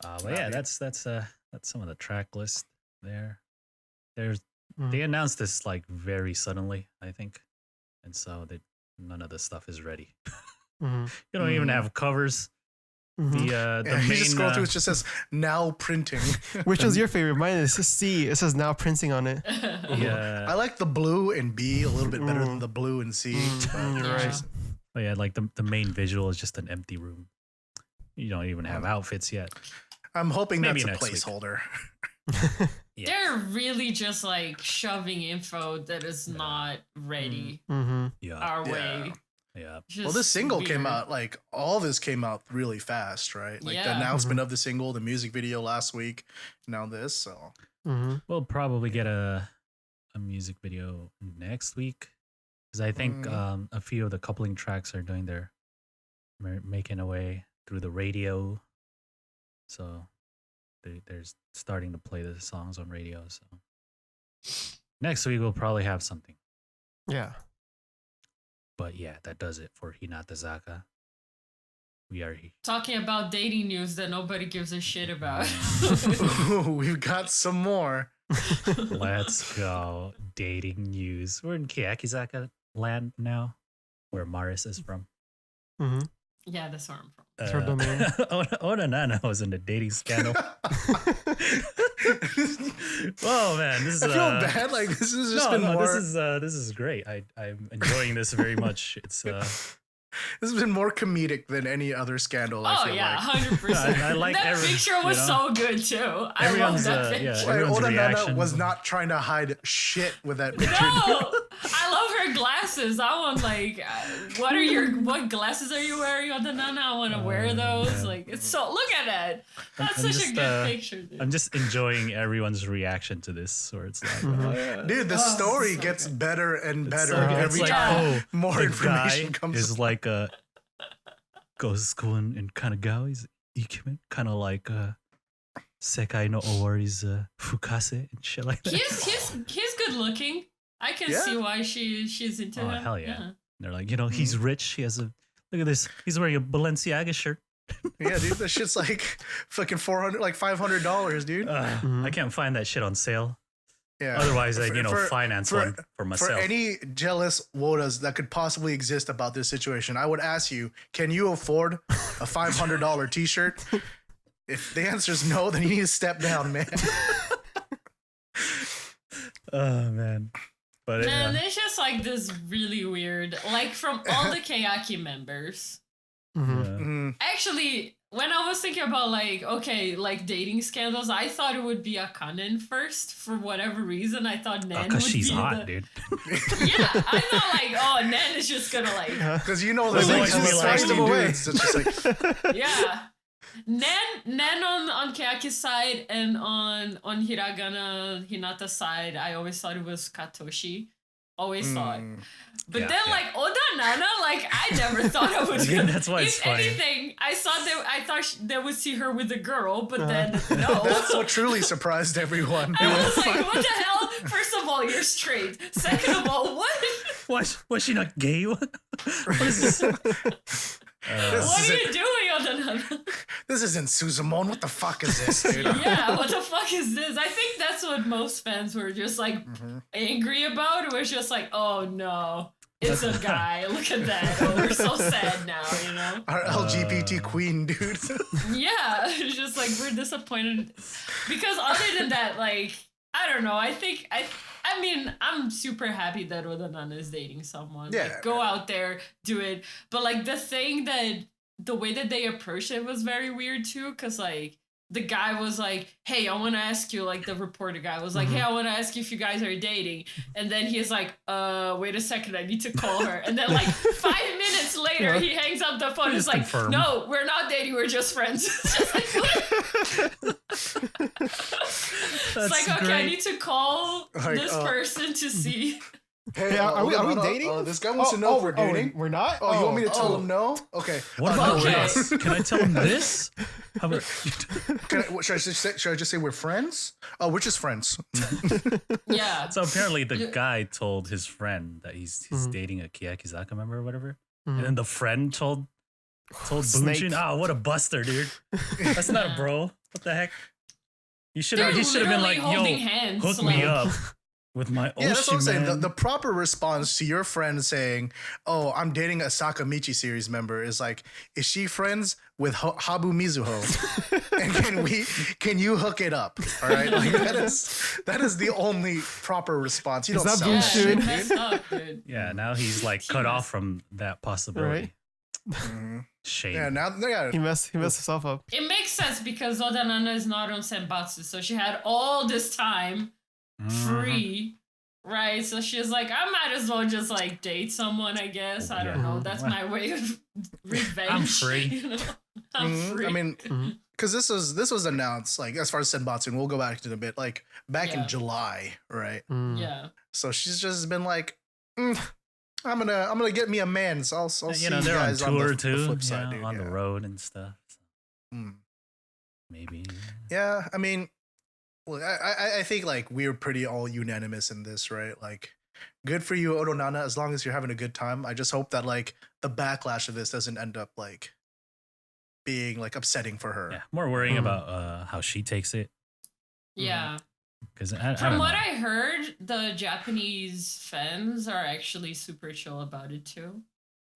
But yeah, that's some of the track list there. They announced this like very suddenly, I think, and so none of the stuff is ready. You don't even have covers. The Yeah, main you just scroll through, it just says now printing. Which was your favorite? Mine is C. It says now printing on it. I yeah, like the blue and B a little bit better than the blue and C. You're Yeah. right. But yeah, like the main visual is just an empty room. You don't even have outfits yet. I'm hoping Maybe that's a next week. placeholder. Yeah. They're really just like shoving info that is not ready Yeah. our Yeah. way. Yeah. Well, this single came weird. out, like, all this came out really fast, right? Like, the Yeah. announcement of the single, the music video last week, now this, so. We'll probably get a music video next week. Because I think a few of the coupling tracks are doing their making away through the radio. So they're starting to play the songs on radio. So next week we'll probably have something. Yeah. But yeah, that does it for Hinatazaka. We are here. Talking about dating news that nobody gives a shit about. We've got some more. Let's go. Dating news. We're in Keyakizaka land now, where Maris is from. Yeah, that's where I'm from. It's her domain. Oda Nana was in a dating scandal. Oh man, this is. I feel bad. Like, this has just been more. This is great. I'm enjoying this very much. It's This has been more comedic than any other scandal. I Oh feel yeah, like. 100%. I like that picture was so good too. I love Everyone's, that picture. yeah. Like, Everyone's Oda Nana reaction. was not trying to hide shit with that picture. No, I love her glasses. I want like, what glasses are you wearing, Oda Nana? I want to wear those. man. Like, it's so. Look at that. That's I'm such just, a good picture. Dude. I'm just enjoying everyone's reaction to this, where it's like, oh, yeah. Dude, the Oh, story so gets good. better and better So good. every It's like, time. oh, More the information guy comes. is like goes to school in Kanagawa. He's Ikemen, kind of like Sekai no Owari's Fukase and shit like that. He's good looking. I can Yeah. see why she's into Oh, him. hell yeah. They're like, he's rich. He has a look at this. He's wearing a Balenciaga shirt. Yeah, dude, that shit's like fucking $400, like $500, dude. I can't find that shit on sale. Yeah. Otherwise, I'd finance for- one for For myself. any jealous Wodas that could possibly exist about this situation, I would ask you, can you afford a $500 t-shirt? If the answer is no, then you need to step down, man. Oh man, but Man, it's just like this really weird. Like from all the Keyaki members. Mhm. Actually, when I was thinking about like dating scandals, I thought it would be Akanen first for whatever reason. I thought Nen would because she's be hot, dude. Yeah, I thought like, oh, Nen is just gonna like, Because you know Like, the like, things be that like- thrust them away. It's just like, yeah. Nen on Keyaki's side and on Hiragana Hinata's side, I always thought it was Katoshi. Always thought. But Yeah, then yeah. like Oda Nana, like I never thought I would. I mean, that's why it's if funny. anything, I thought they would see her with a girl, but then no. that's what truly surprised everyone. I was like, what the hell? First of all, you're straight. Second of all, what? Was she not gay? What is this? What are you doing, Oda Nana? This isn't Suzumon. What the fuck is this, dude? Yeah, what the fuck is this? I think that's what most fans were just like angry about. It was just like, oh no, it's a guy. Look at that. Oh, we're so sad now, you know? Our LGBT queen, dude. Yeah, it's just like we're disappointed because other than that, like I don't know. I mean, I'm super happy that Oda Nana is dating someone. Yeah. Like, go out there, do it. But like the way that they approached it was very weird too, because like the guy was like, hey, I want to ask you, like the reporter guy was like, hey, I want to ask you if you guys are dating. And then he's like, wait a second, I need to call her. And then like 5 minutes later, he hangs up the phone. He's like, confirm. no, we're not dating. We're just friends. It's just like, it's like, okay, I need to call Like, this person to see. Hey, Yeah, are we Nana, dating? this guy wants to know if we're dating. We're not? Oh, you want me to tell him no? Okay. What about Okay. this? Can I tell him this? How about Should I just say we're friends? Oh, we're just friends. Yeah. So apparently the guy told his friend that he's dating a Keyakizaka member or whatever. And then the friend told Snake. Bunshin, what a buster, dude. That's not a bro. What the heck? He should They're have been literally like, holding yo, hands, hook like- me up with my Yeah, that's what I'm Oshi, saying. man. The proper response to your friend saying, "Oh, I'm dating a Sakamichi series member," is like, "Is she friends with Habu Mizuho?" And can you hook it up? All right, like that is the only proper response. You It's don't not sell boom that Yeah, shoot. shit, you dude. messed up, dude. Yeah, now he's like cut off from that possibility. Mhm. Shame. Yeah, now yeah. He messed himself up. It makes sense because Oda Nana is not on Senbatsu, so she had all this time free, right? So she's like, I might as well just like date someone, I guess. I don't Yeah. know. That's my way of revenge. I'm free. You know? I'm Mhm. free. I mean, Mhm. because this was announced like as far as Senbatsu, and we'll go back to it a bit like back Yeah. in July, right? Mm. yeah. So she's just been like, I'm gonna get me a man. So I'll see You know, you they're on guys tour the too, flip side, dude. on yeah. the road and stuff. So Mm. maybe. Yeah, I mean, well, I think like we're pretty all unanimous in this, right? Like, good for you, Oda Nana, as long as you're having a good time. I just hope that like the backlash of this doesn't end up like being like upsetting for her. Yeah, more worrying Mm. about how she takes it. Yeah. Because I From don't what know. I heard, the Japanese fans are actually super chill about it too.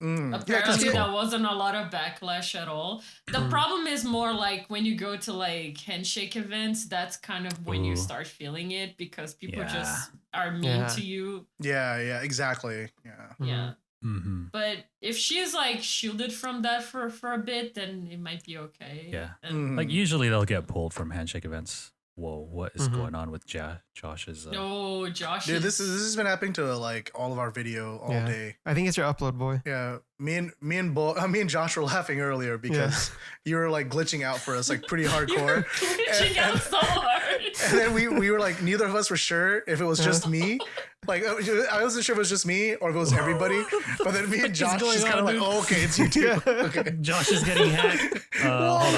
Yeah, because Apparently, cool. there wasn't a lot of backlash at all. The Mm. problem is more like when you go to like handshake events, that's kind of when you Ooh. start feeling it because people Yeah. just are mean Yeah. to you. yeah, exactly. Yeah. Yeah. Mm-hmm. But if she's like shielded from that for a bit, then it might be okay. Yeah. And, Mhm. Like usually they'll get pulled from handshake events. Whoa, what is Mhm. going on with Josh's? No, Josh. Dude, this has been happening to like all of our video all Yeah. day. I think it's your upload, boy. Yeah, me and Josh were laughing earlier because you were like glitching out for us like pretty hardcore. Glitching out so hard. And then we were like, neither of us were sure if it was just me. Like, I wasn't sure if it was just me or if it was everybody. But then me and is Josh going just kind of on, like, dude? oh, okay, it's you too. Okay. Josh is getting hacked. Hold on.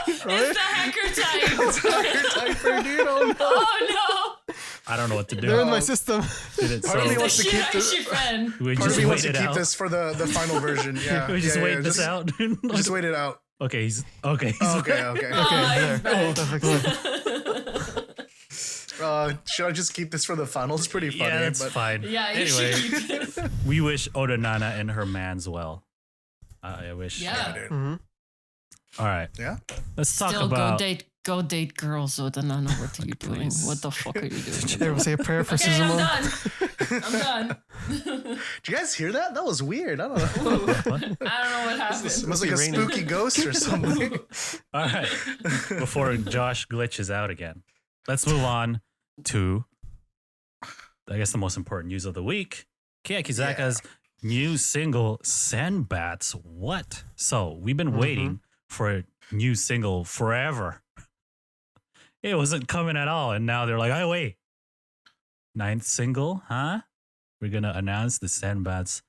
It's the hacker type. It's hacker typer, dude. Oh, no. Oh no. I don't know what to do. They're in my system. Did it Part of me so? wants The to keep this. Shiraishi fan. We Part of just me wants wait to it keep out. this for the final version. Yeah. We just yeah, wait yeah, this out. Just wait it out. Okay, he's okay. He's Okay, okay. Oh, there. he's back. Perfect. Should I just keep this for the final? It's pretty funny. Yeah, that's but fine. Yeah, you Anyway, should keep it. we wish Oda Nana and her mans well. I wish. Yeah. dude. Mm-hmm. All right. Yeah. Let's talk Still about. go date girls, Oda Nana. What are you doing? Please. What the fuck are you doing? There, we'll say a prayer for Okay, I'm Suzumo. done. I'm done. Did you guys hear that? That was weird. I don't know. What? I don't know what happened. It was Must like be a raining. spooky ghost or something. All right. Before Josh glitches out again, let's move on to, I guess, the most important news of the week. Keyakizaka's new single, Senbatsu. What? So we've been waiting for a new single forever. It wasn't coming at all. And now they're like, oh, wait. 9th single, huh? We're going to announce the Senbatsu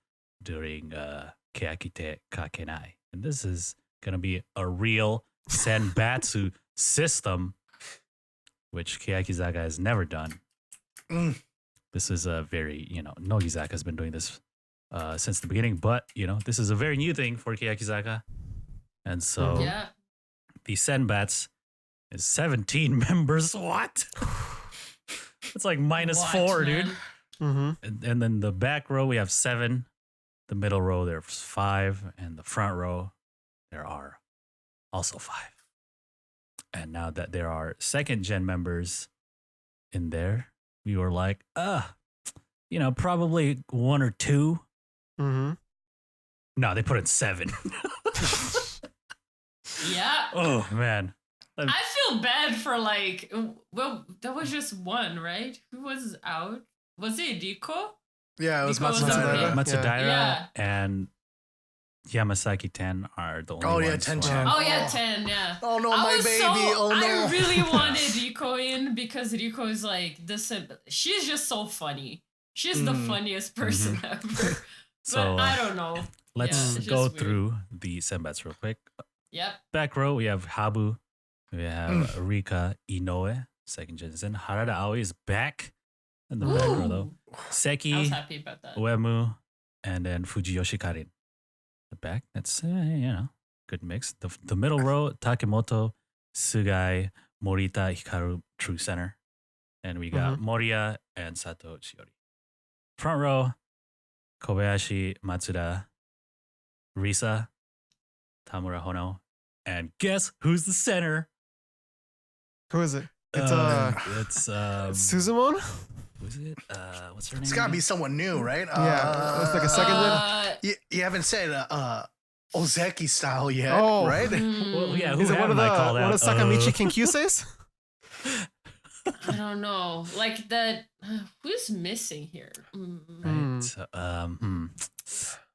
during Keyakitte Kakenai. And this is going to be a real Senbatsu system, which Keyakizaka has never done. Mm. This is a very, Nogizaka has been doing this since the beginning, but, this is a very new thing for Keyakizaka. And so Yeah. the Senbatsu is 17 members. What? It's like minus What, 4, man? dude. Mm-hmm. And then the back row, we have 7. The middle row, there's 5. And the front row, there are also 5. And now that there are second gen members in there, we were like, probably 1 or 2. Mm-hmm. No, they put in 7. Yeah. Oh, man. I feel bad for like, well, that was just one, right? Who was out? Was it Riko? Yeah, it was Because of Matsudaira. it. Matsudaira Yeah. and Yamasaki 10 are the only Oh, yeah, ones. 10 who- chan. Oh yeah, 10. Yeah. Oh no, I my was baby. so, Oh no. I really wanted Riko in because Riko is like she's just so funny. She's the Mm. funniest person ever. But So I don't know. let's it's go just weird. through the Senbatsu real quick. Yep. Back row, we have Habu. We have Mm. Rika Inoue, second gen. Then Harada Aoi is back in the back row, though. Ooh. I was Seki, happy about that. Uemu, and then Fujiyoshi Karin. The back, that's, good mix. The middle row, Takemoto, Sugai, Morita, Hikaru, true center. And we got Moriya and Sato Shiori. Front row, Kobayashi, Matsuda, Risa, Tamura Hono, And guess who's the center? Who is it? It's it's Suzumon? who's it? What's her name? It's gotta be someone new, right? Yeah, it's like a second gen. You haven't said Ozeki style yet, Oh. right? Well, yeah, who Is it one of haven't I called out? Sakamichi Kenshuusei's? I don't know. Like that. Who's missing here? Right.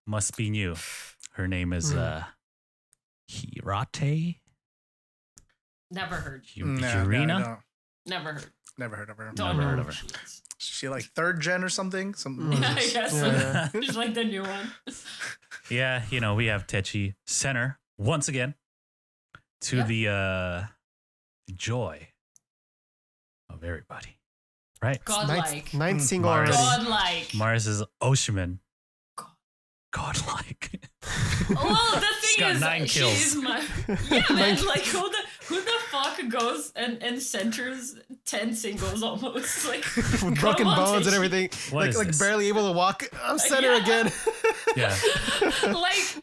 Must be new. Her name is Hirate. Never heard. Yurina. Never heard. Never heard of her. Don't Never know heard who of her. she is. Is she like third gen or something? Yeah, I guess so. Yeah. She's like the new one. Yeah, we have Techi center once again to the joy of everybody. Right? Godlike. Ninth single Mars. already. Godlike. Mars is Oshiman. God. Godlike. Well, the She's thing got is, 9 kills. she's my man. Like who the fuck goes and centers 10 singles almost like With broken come on, bones and Taichi. everything. What is like this? barely able to walk. I'm center Yeah. again. Yeah. Like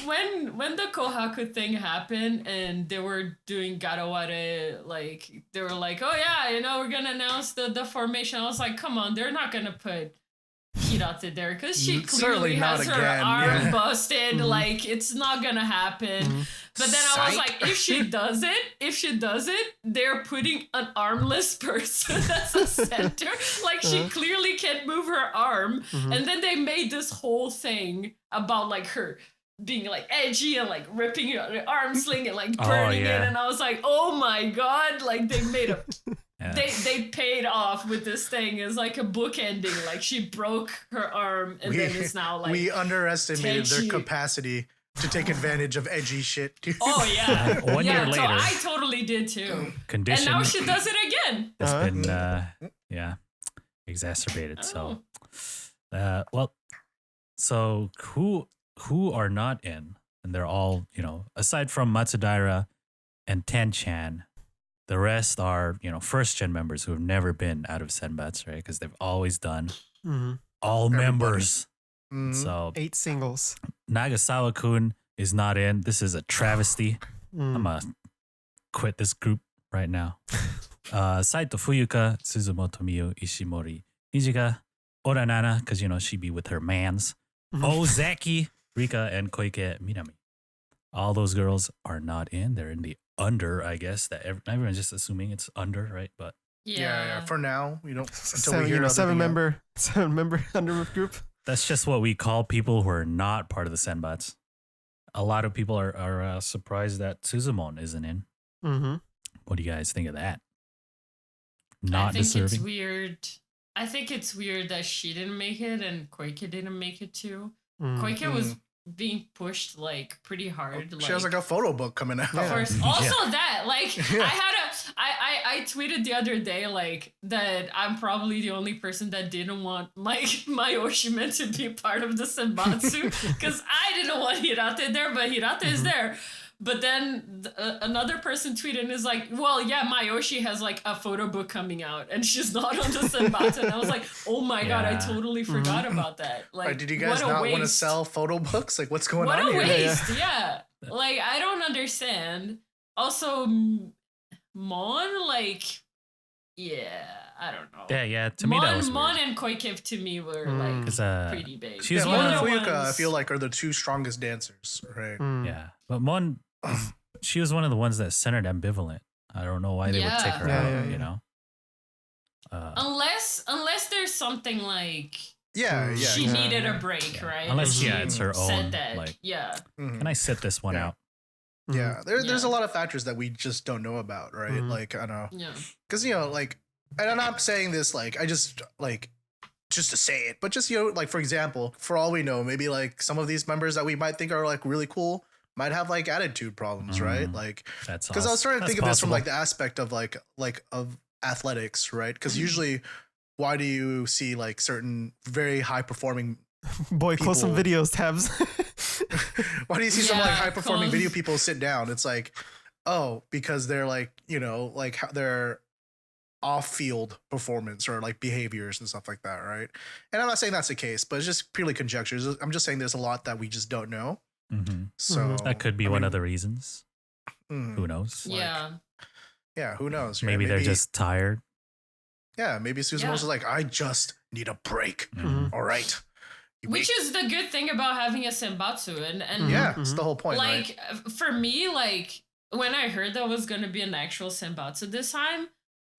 when the Kohaku thing happened and they were doing Garaware, like they were like, oh yeah, we're gonna announce the formation. I was like, come on, they're not gonna put Hirate there because she Certainly clearly not has her again, arm yeah. busted. Like it's not gonna happen. But then I was Psych. like, if she does it, they're putting an armless person as a center. Like she clearly can't move her arm. And then they made this whole thing about like her being like edgy and like ripping her arm sling and like burning yeah. it. And I was like, oh my god, like they made a Yeah. they paid off with this thing. It's like a book ending. Like she broke her arm and then it's now like we underestimated their Taichi. capacity to take advantage of edgy shit. oh yeah. One year So later. I totally did too. Condition And now she does it again. has Uh-huh. been exacerbated. So Oh. well, so who are not in, and they're all, aside from Matsudaira and Ten-chan, the rest are, first gen members who have never been out of Senbatsu, right? Because they've always done all Everybody. members. Mhm. So 8 singles. Nagasawa-kun is not in. This is a travesty. Mm. I'm gonna quit this group right now. Saito Fuyuka, Suzumo Tomiyo, Ishimori, Ijiga, Oda Nana, because she be with her mans. Ozeki, Rika, and Koike Minami. All those girls are not in. They're in the under, I guess. That everyone's just assuming it's under, right? But Yeah. For now, we don't until Seven, we hear another seven thing member under group. that's just what we call people who are not part of the Senbats. A lot of people are surprised that Suzumon isn't in. Mm-hmm. What do you guys think of that? I Not think deserving. it's weird. I think it's weird that she didn't make it and Koike didn't make it too. Koike was being pushed like pretty hard. She has like a photo book coming out. Yeah. First, also that Yeah. I tweeted the other day like that I'm probably the only person that didn't want my Oshimen to be part of the Senbatsu because I didn't want Hirate there, but Hirate is there. But then another person tweeted and is like, well, yeah, Mayoshi has like a photo book coming out and she's not on the Senbatsu. And I was like, oh my God, I Yeah. totally forgot about that. Like, Did you guys what a not want to waste. sell photo books? Like, what's going What on a here? waste, yeah. Like, I don't understand. Also, Mon, like, yeah, I don't know. Yeah. To me, that was Mon weird. and Koikev to me were like 'Cause, pretty big. she's Yeah, one Mon and of other Fuyuka, I ones- feel like, are the two strongest dancers, right? Yeah, but Mon, she was one of the ones that centered ambivalent. I don't know why they would take her Yeah, out. yeah, You yeah. know. Unless there's something like Yeah. she yeah. needed a break, Yeah. right? Unless, She it's her said own. that. Like, Yeah. Mhm. can I sit this one Yeah. out? Yeah, there's a Yeah. lot of factors that we just don't know about, right? Mhm. Like, I don't know. Yeah. Because, like, and I'm not saying this, like, I just, like, just to say it, but just, like, for example, for all we know, maybe, like, some of these members that we might think are, like, really cool might have, like, attitude problems, right? Like, That's because I was trying to that's think of this from, like, possible. the aspect of, like, of athletics, right? Because usually, why do you see, like, certain very high-performing Boy, close some people- videos tabs. Why do you see some like Yeah, high performing cause- video people sit down? It's like, oh, because they're like, like their off field performance or like behaviors and stuff like that, right? And I'm not saying that's the case, but it's just purely conjectures. I'm just saying there's a lot that we just don't know. Mhm. So Mhm. That could be I one mean, of the reasons. Who knows? Yeah, who knows? Right? Maybe they're just tired. Yeah, maybe Suzumo's is like, I just need a break. All right. Which is the good thing about having a Senbatsu. And yeah, it's the whole point. Like, for me, like, when I heard that was going to be an actual Senbatsu this time,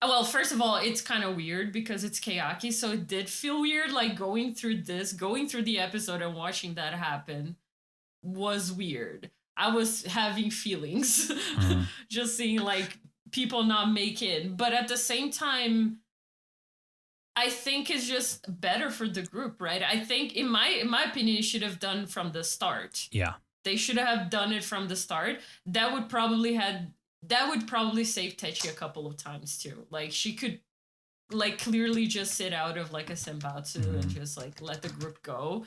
well, first of all, it's kind of weird because it's Keyaki, so it did feel weird, like, going through the episode and watching that happen was weird. I was having feelings just seeing, like, people not make it. But at the same time, I think it's just better for the group, right? I think, in my opinion, it should have done from the start. Yeah. They should have done it from the start. That would probably save Techi a couple of times too. Like, she could, like, clearly just sit out of, like, a Senbatsu and just, like, let the group go.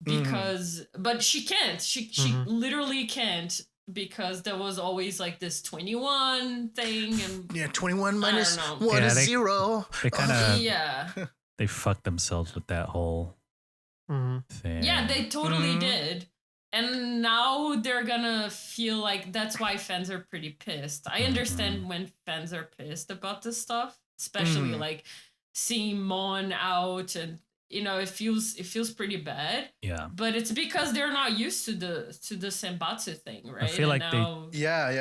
Because, but she can't. She literally can't, because there was always, like, this 21 thing, and 21 minus 1 is 0. They kind of they fucked themselves with that whole thing. Yeah, they totally did. And now they're gonna feel like that's why fans are pretty pissed. I understand when fans are pissed about this stuff, especially like seeing Mon out, and it feels pretty bad. Yeah. But it's because they're not used to the Senbatsu thing, right? I feel like I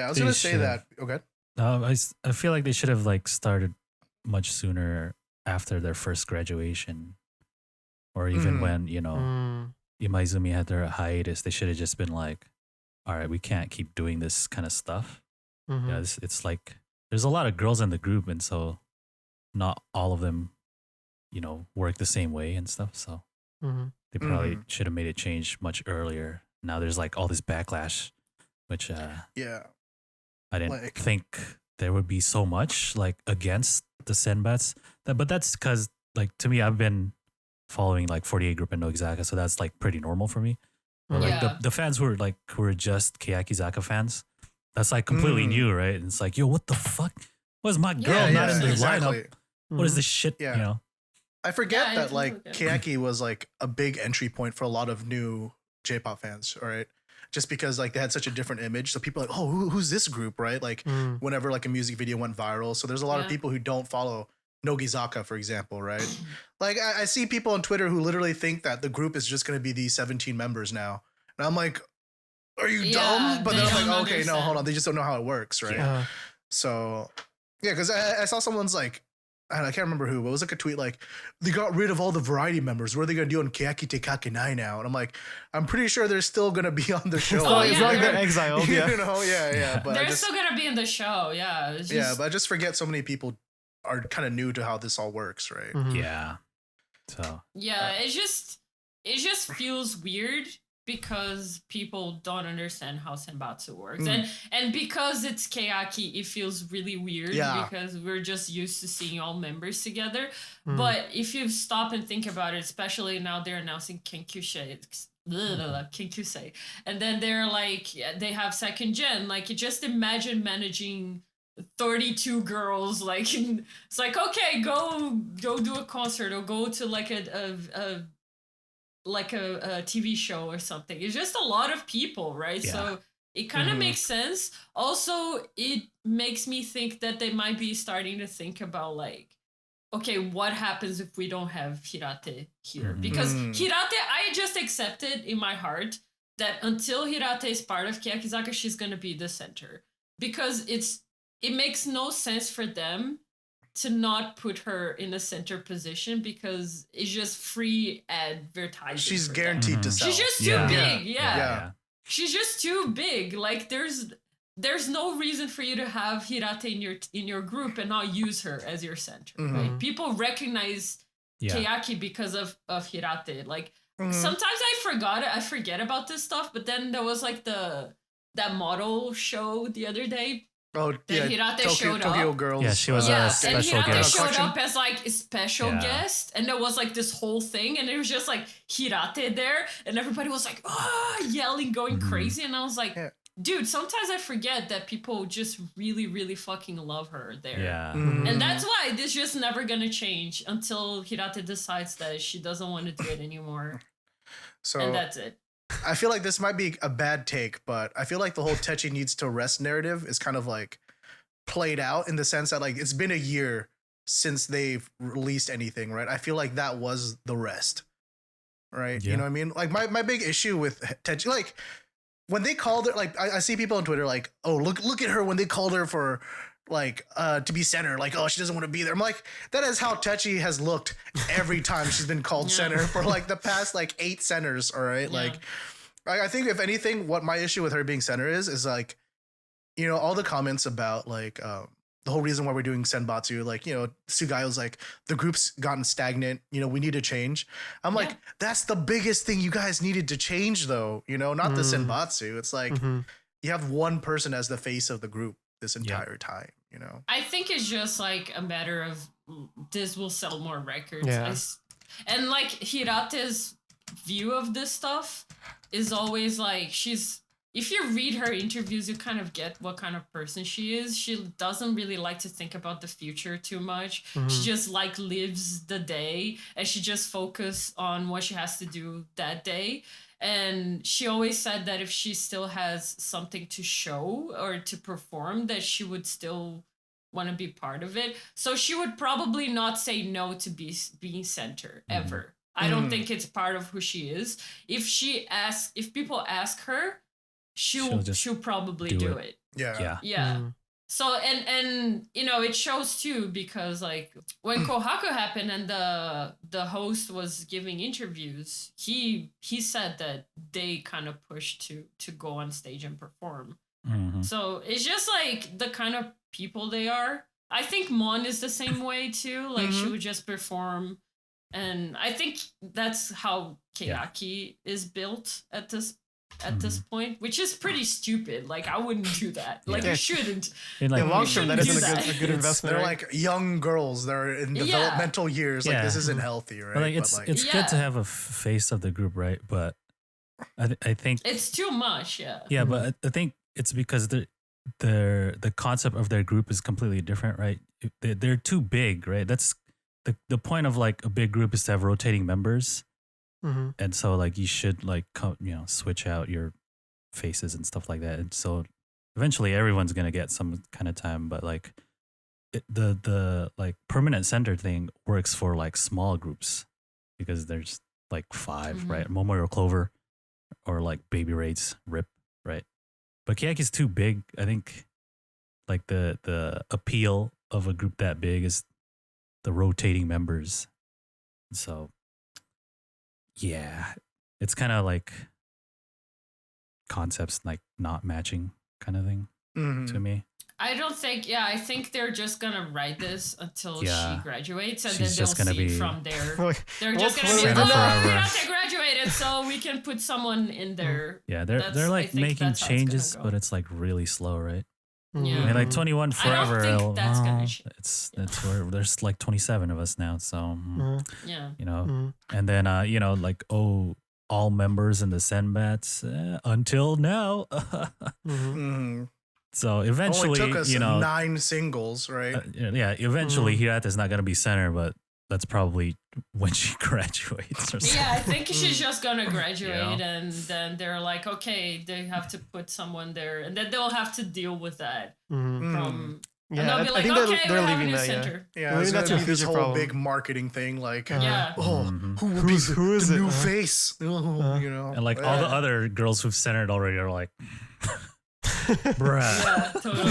was gonna say that. Okay. I feel like they should have, like, started much sooner after their first graduation, or even when Imaizumi had their hiatus. They should have just been like, all right, we can't keep doing this kind of stuff. Yeah, it's like there's a lot of girls in the group, and so not all of them work the same way and stuff. So they probably should have made a change much earlier. Now there's, like, all this backlash, which I didn't think there would be so much, like, against the Senbats. But that's because, like, to me, I've been following, like, 48 Group and Nogizaka, so that's, like, pretty normal for me. But, like, the fans who are just Keyakizaka fans, that's, like, completely new, right? And it's like, yo, what the fuck? What's my girl not in the lineup? What is this shit? I forget that, like, Keyaki was, like, a big entry point for a lot of new J-pop fans, all right? Just because, like, they had such a different image. So people are like, oh, who's this group, right? Like, whenever, like, a music video went viral. So there's a lot of people who don't follow Nogizaka, for example, right? Like, I see people on Twitter who literally think that the group is just going to be these 17 members now. And I'm like, are you dumb? But then I'm like, okay, no, hold on. They just don't know how it works, right? So, yeah, because I saw someone's, like, I can't remember who, but it was like a tweet like, they got rid of all the variety members. What are they going to do on Keyakitte Kakenai now? And I'm like, I'm pretty sure they're still going to be on the show. It's like they're exiled, But they're still going to be in the show, but I just forget so many people are kind of new to how this all works, right? Yeah. So. Yeah, it just feels weird because people don't understand how Senbatsu works. And because it's Keyaki, it feels really weird because we're just used to seeing all members together. But if you stop and think about it, especially now they're announcing Kenshuusei, and then they're like, they have second gen, like, you just imagine managing 32 girls, like, it's like, okay, go do a concert or go to, like, a TV show or something. It's just a lot of people, right? So it kind of makes sense. Also, it makes me think that they might be starting to think about, like, okay, what happens if we don't have Hirate here? Because Hirate, I just accepted in my heart that until Hirate is part of Keyakizaka, she's going to be the center. Because it makes no sense for them to not put her in a center position, because it's just free advertising. She's guaranteed to sell. She's just too big. Yeah. She's just too big. Like, there's no reason for you to have Hirate in your group and not use her as your center. Right? People recognize Keyaki because of Hirate. Like, sometimes I forget about this stuff, but then there was, like, that model show the other day. Oh, yeah, Hirate showed Tokyo up. Girls. Yeah, she was a special and Hirate guest. showed up as, like, a special guest, and there was, like, this whole thing, and it was just, like, Hirate there, and everybody was, like, yelling, going crazy, and I was like, dude, sometimes I forget that people just really, really fucking love her there. Yeah. And that's why this just never gonna change until Hirate decides that she doesn't want to do it anymore. So, and that's it. I feel like this might be a bad take, but I feel like the whole Techi needs to rest narrative is kind of like played out in the sense that like it's been a year since they've released anything, right? I feel like that was the rest, right? Yeah. You know what I mean? Like my big issue with Techi, like when they called it, like I see people on Twitter like, oh look at her when they called her for like to be center, like oh she doesn't want to be there. I'm like that is how Techi has looked every time she's been called center for like the past like 8 centers. All right, like I think if anything, what my issue with her being center is like, you know, all the comments about like the whole reason why we're doing Senbatsu, like, you know, Sugayo's like the group's gotten stagnant, you know, we need to change. I'm like, that's the biggest thing you guys needed to change though, you know, not the Senbatsu. It's like you have one person as the face of the group this entire time, you know. I think it's just like a matter of this will sell more records. Yeah. And like Hirate's view of this stuff is always like if you read her interviews, you kind of get what kind of person she is. She doesn't really like to think about the future too much. She just like lives the day and she just focuses on what she has to do that day. And she always said that if she still has something to show or to perform, that she would still want to be part of it. So she would probably not say no to being center ever. I don't think it's part of who she is. If people ask her, she'll probably do it. Yeah. So and you know it shows too because like when Kohaku happened and the host was giving interviews, he said that they kind of pushed to go on stage and perform. So it's just like the kind of people they are. I think Mon is the same way too. Like she would just perform, and I think that's how Keyaki is built at this point, which is pretty stupid. Like I wouldn't do that. Like you shouldn't. In like long term, that isn't a good investment. They're right? like young girls. They're in developmental years. Like this isn't healthy, right? But like it's good to have a face of the group, right? But I think it's too much. Yeah, but I think it's because the concept of their group is completely different, right? They're too big, right? That's the point of like a big group is to have rotating members. And so like you should like switch out your faces and stuff like that. And so eventually everyone's gonna get some kind of time, but like the like permanent center thing works for like small groups because there's like 5, right? Momoro Clover or like Baby Raids Rip, right? But Keyaki's too big. I think like the appeal of a group that big is the rotating members. So yeah, it's kind of like concepts like not matching kind of thing to me. I think they're just gonna write this until she graduates, and She's then just they'll gonna see be from there. They're Well, just gonna be, forever. Hinata graduated, so we can put someone in there. Yeah, they're like making changes, but it's like really slow, right? Yeah. I mean, like 21 forever. I don't think that's gonna change. It's where there's like 27 of us now, so Yeah. you know, and then like all members in the Senbats until now. So eventually, only took us 9 singles, right? Eventually Hirata's not gonna be center, but that's probably when she graduates or something. Yeah, I think she's just gonna graduate, and then they're like, okay, they have to put someone there, and then they'll have to deal with that from. Yeah, and they'll be I like, think okay, they're we're having leaving a that. center. Yeah, it's that's gonna a be this future whole problem. big marketing thing, like, Yeah. who will be who is the it? new face? You know, And like all the other girls who've centered already are like, bruh, Yeah, totally.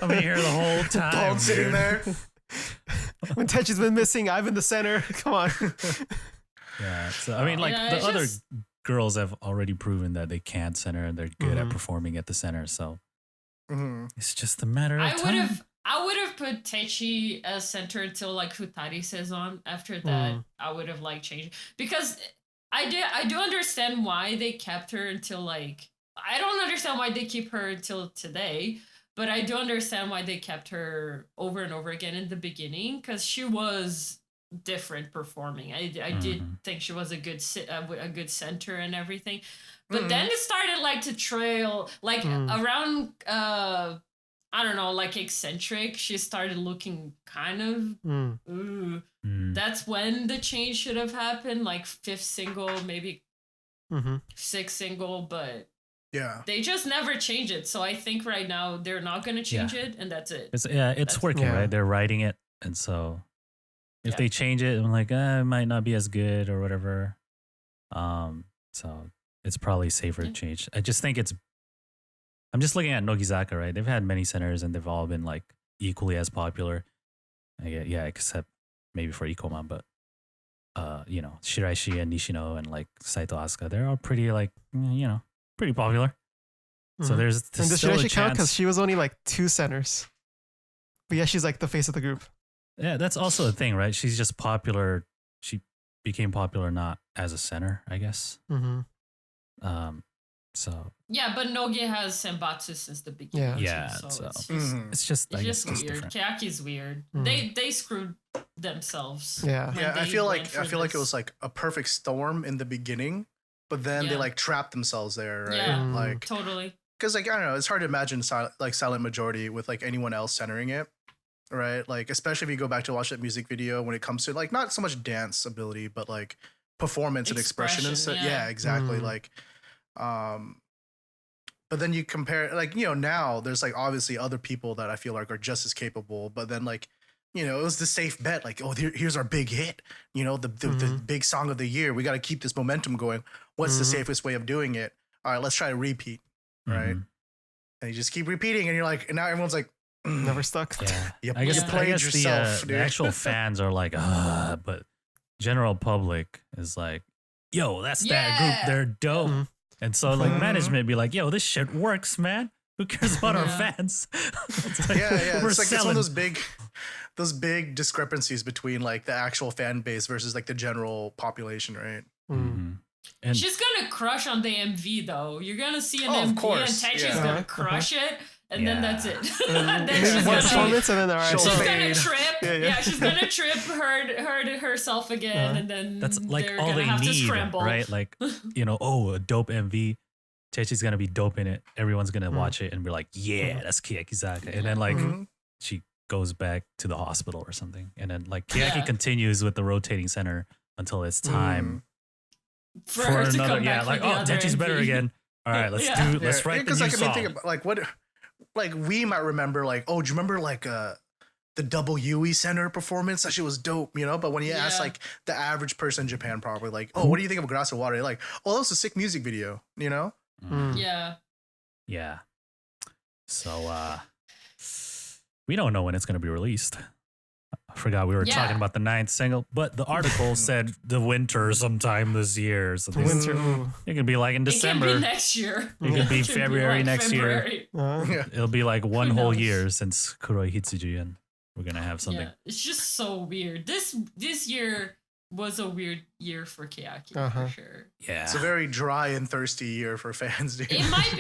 I've been here the whole time. all sitting dude. there. When Techi's been missing, I've been the center. Come on. Yeah, so I mean, like Yeah, the it's other just- girls have already proven that they can center and they're good at performing at the center. So it's just a matter of time. I would have put Techi as center until like Futari Saison. After that, I would have like changed, because I do understand why they kept her until like, I don't understand why they keep her until today, but I do understand why they kept her over and over again in the beginning, because she was different performing. I did think she was a good center and everything, but then it started like to trail like around I don't know, like eccentric. She started looking kind of that's when the change should have happened, like 5th single, maybe Mm-hmm. 6 single, but Yeah. they just never change it. So I think right now they're not going to change it, and that's it. It's That's working, it. right? They're writing it, and so if Yeah. they change it, I'm like, it might not be as good or whatever. So it's probably safer to change. I just think I'm just looking at Nogizaka, right? They've had many centers, and they've all been like equally as popular. Yeah, except maybe for Ikoma, but Shiraishi and Nishino and like Saito Asuka, they're all pretty like pretty popular. So there's And does still a Shiraishi count chance. because she was only like 2 centers? But yeah, she's like the face of the group. Yeah, that's also a thing, right? She's just popular. She became popular not as a center, I guess. Mm-hmm. So Yeah, but Nogi has Senbatsu since the beginning. Yeah. too, Yeah, so so- it's just, Mhm. it's just, I it's guess, just just weird. different. Keyaki's weird. Mm. They screwed themselves. Yeah. when Yeah, I they feel went like for it was this. like a perfect storm in the beginning, but then they Yeah. like trapped themselves there, right? Yeah. Like Totally. because like I don't know, it's hard to imagine silent majority with like anyone else centering it, right? Like especially if you go back to watch that music video when it comes to like not so much dance ability, but like performance and expression and stuff. Expression, Yeah, yeah. exactly. Mm. Like, but then you compare like now there's like obviously other people that I feel like are just as capable, but then like. It was the safe bet. Like, oh, here's our big hit. The big song of the year. We got to keep this momentum going. What's the safest way of doing it? All right, let's try to repeat. Right. Mhm. And you just keep repeating, and you're like, and now everyone's like, Never stuck. Yeah, You I guess, played yourself, the dude. actual fans are like, but general public is like, yo, that's that group. Yeah. They're dope. Mhm. And so like Mhm. management be like, yo, this shit works, man. Who cares about our Yeah. fans? It's like, yeah. we're It's like it's one of selling. those big discrepancies between like the actual fan base versus like the general population, right? Mm. Mhm. And She's gonna crush on the MV though. You're gonna see an Oh, of MV course, and Techi's yeah. gonna crush it, and then that's it. then Maybe she's one gonna, performance and then all right. She'll she's fade. gonna trip. Yeah, Yeah, yeah. she's gonna trip herself again, and then that's like they're all gonna they have to need, scramble. right? Like, a dope MV. Chechi's gonna be dope in it. Everyone's gonna watch it and be like, yeah, that's Keyakizaka. And then like Mhm. she goes back to the hospital or something. And then like Keyaki Yeah. continues with the rotating center until it's time For her to another. come Yeah, back like for the other Techi's better MV. again. All right, let's Yeah. let's write the Because new like I mean, song. think about like what, like we might remember like, oh, do you remember like the WE Center performance? That shit was dope, But when you ask Yeah. like the average person in Japan, probably like, oh, what do you think of A Glass of Water? They're like, oh, that was a sick music video, Mm. Yeah. Yeah. So we don't know when it's gonna be released. I forgot we were Yeah. talking about the 9th single, but the article said the winter sometime this year. So Winter. Ooh. it could be like in It December. can be next year. It could be It can February like next year. February. Uh-huh. It'll be like one Who whole knows? year since Kuroi Hitsuji, and we're gonna have something. Yeah, it's just so weird. This year was a weird year for Keyaki Uh-huh. for sure. Yeah. It's a very dry and thirsty year for fans, dude. It might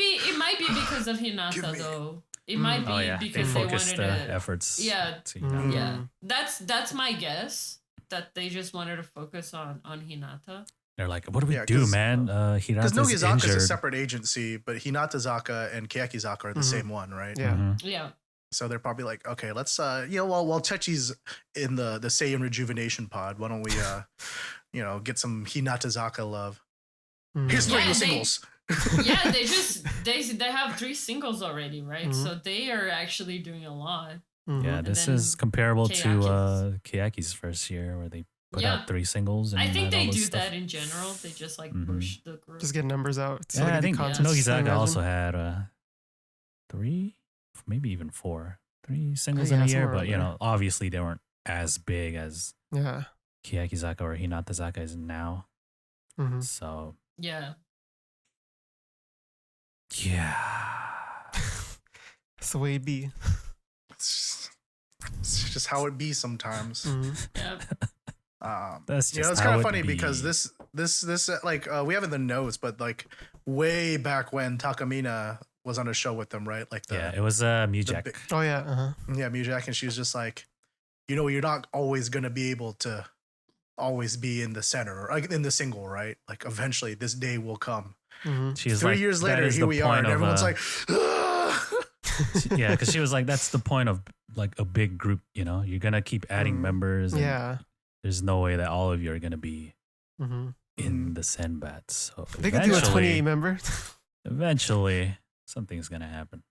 be because of Give Hinata me- though. It might be Oh yeah, they because they focused wanted to. efforts. Yeah. to, Mm. Yeah, that's my guess that they just wanted to focus on Hinata. They're like, what do we Yeah, do, 'cause- man? Because Hinata's Nogizaka is a injured. separate agency, but Hinatazaka and Keyakizaka are the Mhm. same one, right? Yeah. Mhm. Yeah, So they're probably like, okay, let's while Techi's in the Seiyan rejuvenation pod, why don't we get some Hinatazaka love. Mm. Here's three Yeah, new they- singles. yeah. They have 3 singles already, right? Mhm. So they are actually doing a lot. Mhm. Yeah, And this then is comparable to Keyaki's. Keyaki's first year where they put Yeah. out 3 singles. And I think had all they this do stuff. that in general. They just like Mhm. push the group. Just get numbers out. So Yeah, they I can think do contests, I Nogizaka imagine. also had 3, maybe even 3 singles Yeah, in a year, somewhere but around there. obviously they weren't as big as Yeah. Keyakizaka or Hinatazaka is now. hmm So Yeah. yeah, That's the way it be. It's just how it be sometimes. Mhm. Yeah. that's just It's how kind of it funny be. because this like we have in the notes, but like way back when Takamina was on a show with them, right? Like it was Mujak. big- Oh yeah. Uh-huh. yeah, Mujak, and she was just like, you're not always gonna be able to always be in the center, like in the single, right? Like eventually this day will come. hmm She's 3 like, years that later, is here the we are, point and of, everyone's like, yeah, because she was like, that's the point of like a big group. You're gonna keep adding Mhm. members. And Yeah. there's no way that all of you are gonna be hmm in the Senbatsu. So They could do a 28 member. eventually, something's gonna happen.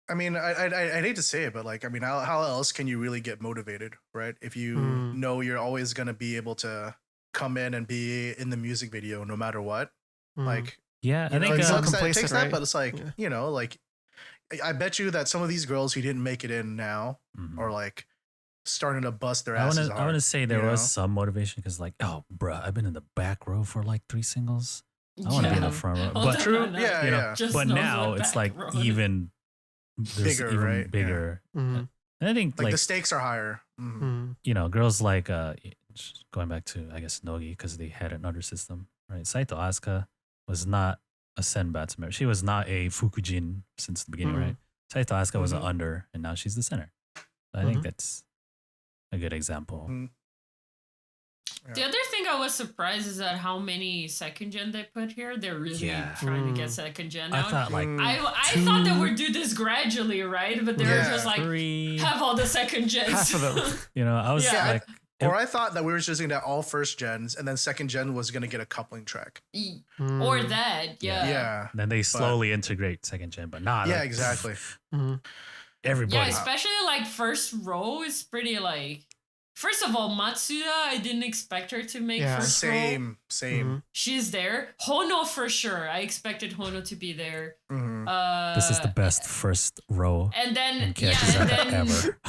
I mean, I'd hate to say it, but like, I mean, how else can you really get motivated, right? If you know you're always gonna be able to come in and be in the music video no matter what, like, Yeah, I you know, think it sucks that it complacent, takes that, right? but it's like, you know, like, I bet you that some of these girls who didn't make it in now are like starting to bust their asses. I want to say there you was know? some motivation because, like, oh, bruh, I've been in the back row for like 3 singles. I want to be in the front row. But True, yeah, you know, yeah. Just but knows now what it's back like row is. even there's Bigger, even right? bigger. And I think Like the stakes are higher. you know, girls like just going back to, I guess, Nogi, because they had another system, right? Saito Asuka was not a Senbatsu member. She was not a Fukujin since the beginning, right? Saito Asuka was an under, and now she's the center. So I think that's a good example. The other thing I was surprised is at how many second gen they put here. They're really trying to get second gen I out. thought like I thought they would do this gradually, right? But they were just like 3. have all the second gens. Half of them. You know, I was like, Or I thought that we were just going to all first gens and then second gen was going to get a coupling track. Or that, Yeah. then they slowly integrate second gen, but not. Yeah, exactly. Everybody. Yeah, especially like first row is pretty like. First of all, Matsuda, I didn't expect her to make first row. Same. She's there. Hono for sure. I expected Hono to be there. This is the best first row And then in Keyakizaka ever.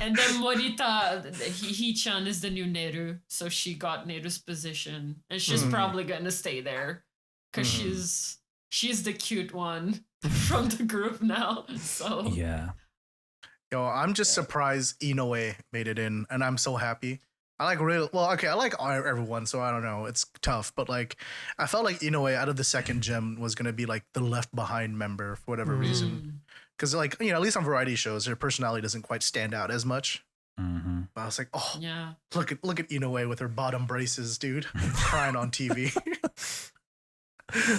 and then Morita, He-chan is the new Neru, so she got Neru's position, and she's probably gonna stay there because she's the cute one from the group now. So Yeah. Yo, I'm just surprised Inoue made it in, and I'm so happy. I like I like everyone, so I don't know. It's tough, but like, I felt like Inoue out of the second gem was gonna be like the left behind member for whatever reason, because like, you know, at least on variety shows, her personality doesn't quite stand out as much. But I was like, oh yeah, look at Inoue with her bottom braces, dude, crying on TV.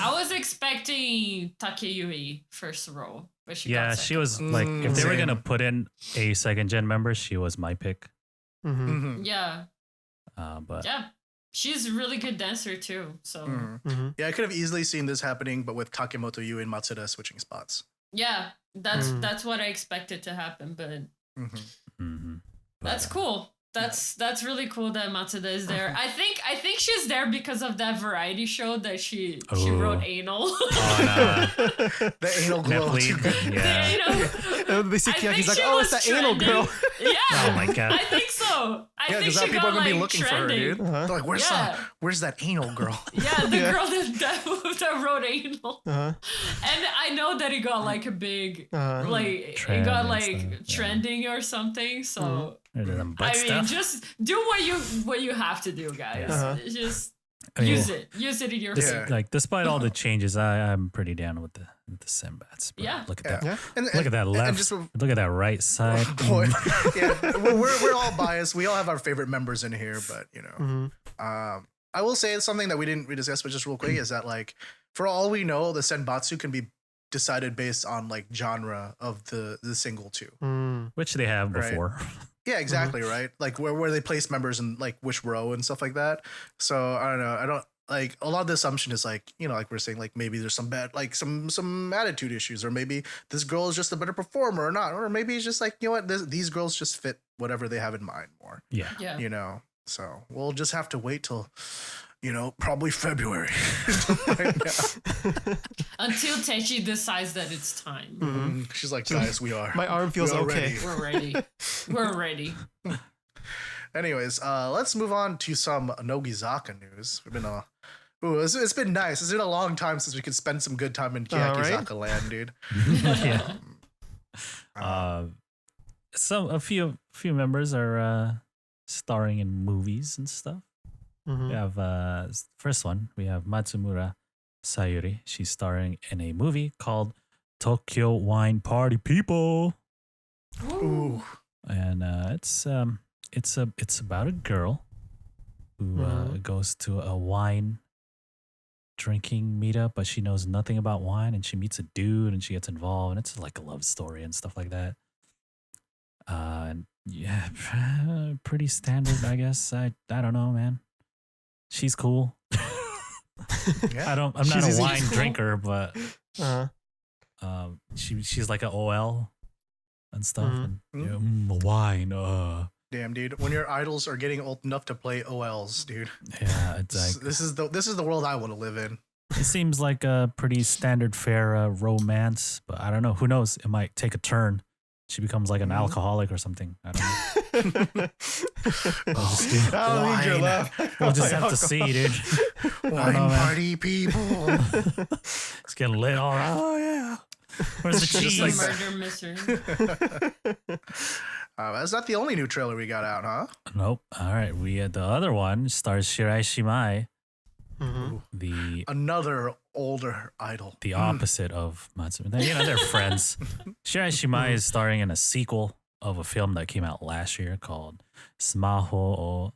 I was expecting Takeyui first row, but she got she second. was like, if they were same. gonna put in a second gen member, she was my pick. Yeah, But yeah, she's a really good dancer too. So Yeah, I could have easily seen this happening, but with Takemoto Yu and Matsuda switching spots. yeah, that's what I expected to happen, but that's cool. That's really cool that Matsuda is there. I think she's there because of that variety show that she wrote anal. The anal glow. yeah. They see I Keyaki's think like, she oh, it's was that anal trending. girl. Yeah. Oh my god. I think so. I think because she people got are gonna be like looking trending. for her, dude. They're like, where's that anal girl? Yeah, the girl that wrote anal. And I know that it got like a big like Trend it got and like stuff, trending or something. So I mean, stuff. just do what you have to do, guys. Just use it in your favor. Like, despite all the changes, I'm pretty down with the Senbatsu. Yeah. Look at that. Yeah. And, Look at that left. and just, Look at that right side. boy, yeah, we're all biased. We all have our favorite members in here, but you know, I will say something that we didn't discuss, but just real quick is that like, for all we know, the Senbatsu can be decided based on like genre of the single too, Which they have Right. before. Yeah, exactly, right? Like where they place members in like which row and stuff like that. So I don't know. I don't like a lot of the assumption is like, you know, like we're saying, like maybe there's some bad, like some attitude issues, or maybe this girl is just a better performer or not, or maybe it's just like, you know what, these girls just fit whatever they have in mind more. Yeah. Yeah. You know, so we'll just have to wait till, you know, probably February right now. Until Techi decides that it's time. She's like, guys, we are. My arm feels we are okay. ready. We're ready. Anyways, let's move on to some Nogizaka news. We've been it's been nice. It's been a long time since we could spend some good time in Keyakizaka land, dude. Yeah. A few members are starring in movies and stuff. We have first one. We have Matsumura Sayuri. She's starring in a movie called Tokyo Wine Party People, Ooh. and it's about a girl who goes to a wine drinking meetup, but she knows nothing about wine, and she meets a dude, and she gets involved, and it's like a love story and stuff like that. And yeah, pretty standard, I guess. I don't know, man. she's cool. Yeah. I'm not She's a easy. wine She's cool. drinker, but Uh-huh. she's like an OL and stuff. Mhm. And wine. Damn, dude. When your idols are getting old enough to play OLs, dude. Yeah, it's like This is the world I want to live in. it seems like a pretty standard fare romance, but I don't know. Who knows? It might take a turn. She becomes like an alcoholic or something. I don't know. I don't need your Wine. laugh. We'll just have to see, dude. Wine know, man. party people. It's getting lit all right. Oh yeah. Where's the Just cheese? like Murder mystery. That's not the only new trailer we got out, huh? Nope. All right. We had the other one stars Shiraishi, Mhm. Another older idol. the opposite of Matsumura. You know, they're friends. Shiraishi is starring in a sequel of a film that came out last year called Sumaho o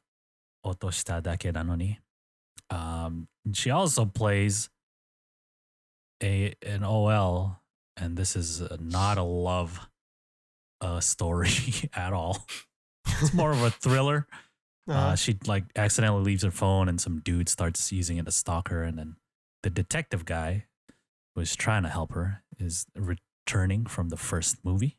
Otoshita Dake Nanoni. She also plays an OL, and this is not a love story at all. It's more of a thriller. Uh-huh. She like accidentally leaves her phone, and some dude starts using it to stalk her, and then the detective guy who is trying to help her is returning from the first movie.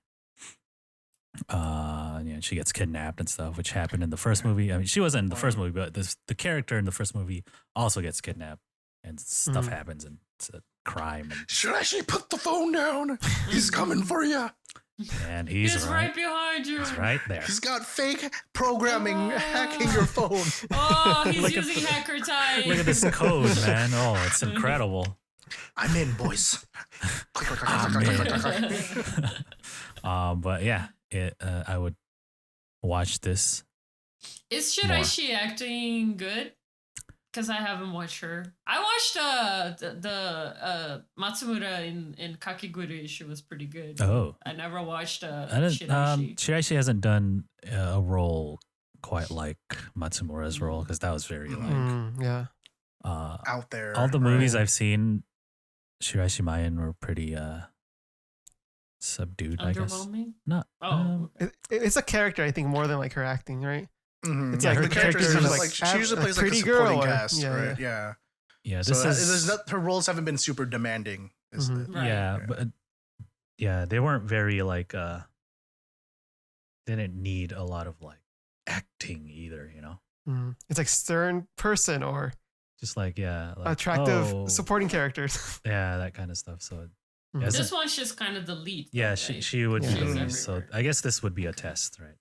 She gets kidnapped and stuff, which happened in the first movie. I mean, she wasn't in the first movie, but the character in the first movie also gets kidnapped, and stuff happens, and it's a crime, Shiraishi, put the phone down. He's coming for you. and he's He's right behind you. He's right there. He's got fake programming hacking your phone. Oh, he's Look at using hacker type. Look at this code, man. Oh, it's incredible. I'm in, boys. Click, click, click, I'm click, click, in. click, click, click. But yeah, I would watch this. Is Shiraishi acting good? Because I haven't watched her. I watched the Matsumura in Kakegurui. She was pretty good. Oh, I never watched I didn't. Shiraishi. Shiraishi hasn't done a role quite like Matsumura's role because that was very like Yeah. Out there. all the movies right? I've seen. Shiraishi Mayan were pretty subdued, I guess. Underwhelming? Not. Oh, okay. It's a character, I think, more than like her acting, right? Mhm. It's Yeah, like her the characters character's are just like she usually plays like a pretty supporting girl, or- cast, yeah, right? Yeah. Yeah, So this is. her roles haven't been super demanding. Is Mhm. it? Right. Yeah, but they weren't very like. They didn't need a lot of like acting either, you know. It's like stern person or Just like like, attractive oh, supporting characters. yeah, that kind of stuff. So Mhm. Yes. This one's just kind of the lead. yeah, though, she right? she would Yeah. be the lead. She's So everywhere. I guess this would be a test, right?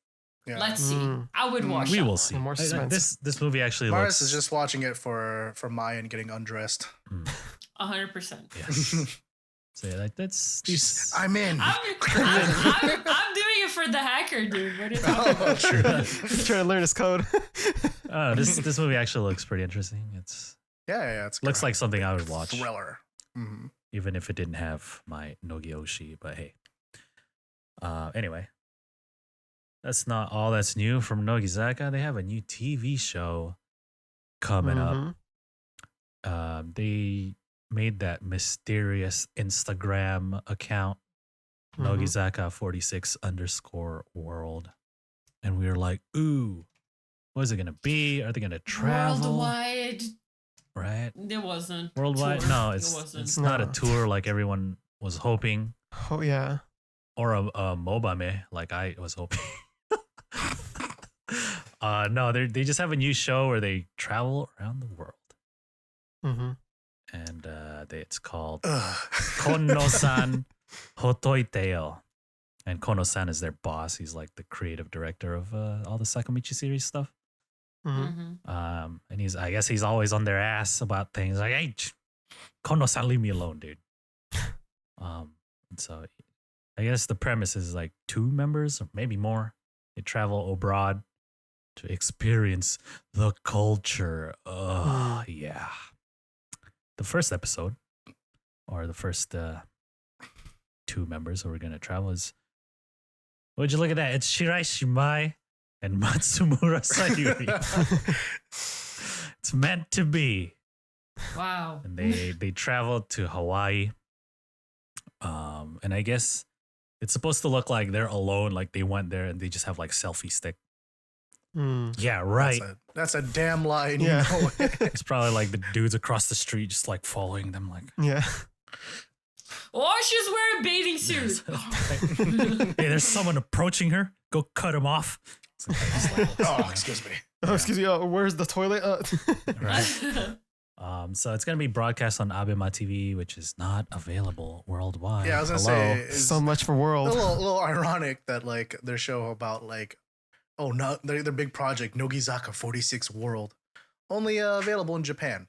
Yeah. Let's see. Mm. I would watch. We that will one. see. More suspense. This movie actually Mars looks. is just watching it for Mayan getting undressed. 100%. Yes. So yeah, like that's these. I'm in. I'm doing it for the hacker, dude. What are you talking Oh, about? true. He's trying to learn his code. This movie actually looks pretty interesting. It's Yeah, it's looks kinda like something I would watch, thriller. Mm-hmm. even if it didn't have my Nogioshi. But hey, anyway, that's not all that's new from Nogizaka. They have a new TV show coming up. Mhm. They made that mysterious Instagram account, Mhm. Nogizaka46_world. And we were like, ooh, what is it going to be? Are they going to travel? Worldwide. Right? There wasn't. Worldwide? tour. No, It it's wasn't. not a No. tour like everyone was hoping, Oh yeah. or a mobame like I was hoping. No, they just have a new show where they travel around the world. Mm-hmm. And it's called Ugh. Konno-san Hottoite Yo. And Konno-san is their boss. He's like the creative director of all the Sakamichi series stuff. Mm-hmm. Mhm. And I guess he's always on their ass about things like, hey, Konno-san, leave me alone, dude. And so I guess the premise is like 2 members or maybe more. They travel abroad to experience the culture. Oh, yeah. The first episode, or the first 2 members who are going to travel is, would you look at that? It's Shiraishi Mai and Matsumura Sayuri. It's meant to be. Wow. And they traveled to Hawaii. And I guess it's supposed to look like they're alone, like they went there and they just have like selfie stick. Yeah, right. That's a damn lie. And Yeah. you know it. It's probably like the dudes across the street just like following them like, Yeah. Oh, she's wearing a bathing suit. hey, there's someone approaching her. Go cut him off. Oh, excuse me. Oh, excuse me. Where's the toilet? Right. So it's gonna be broadcast on Abema TV, which is not available worldwide. Yeah, I was gonna Hello. say it's So much for a world. little ironic that like their show about like, oh no, their big project Nogizaka46 World only available in Japan.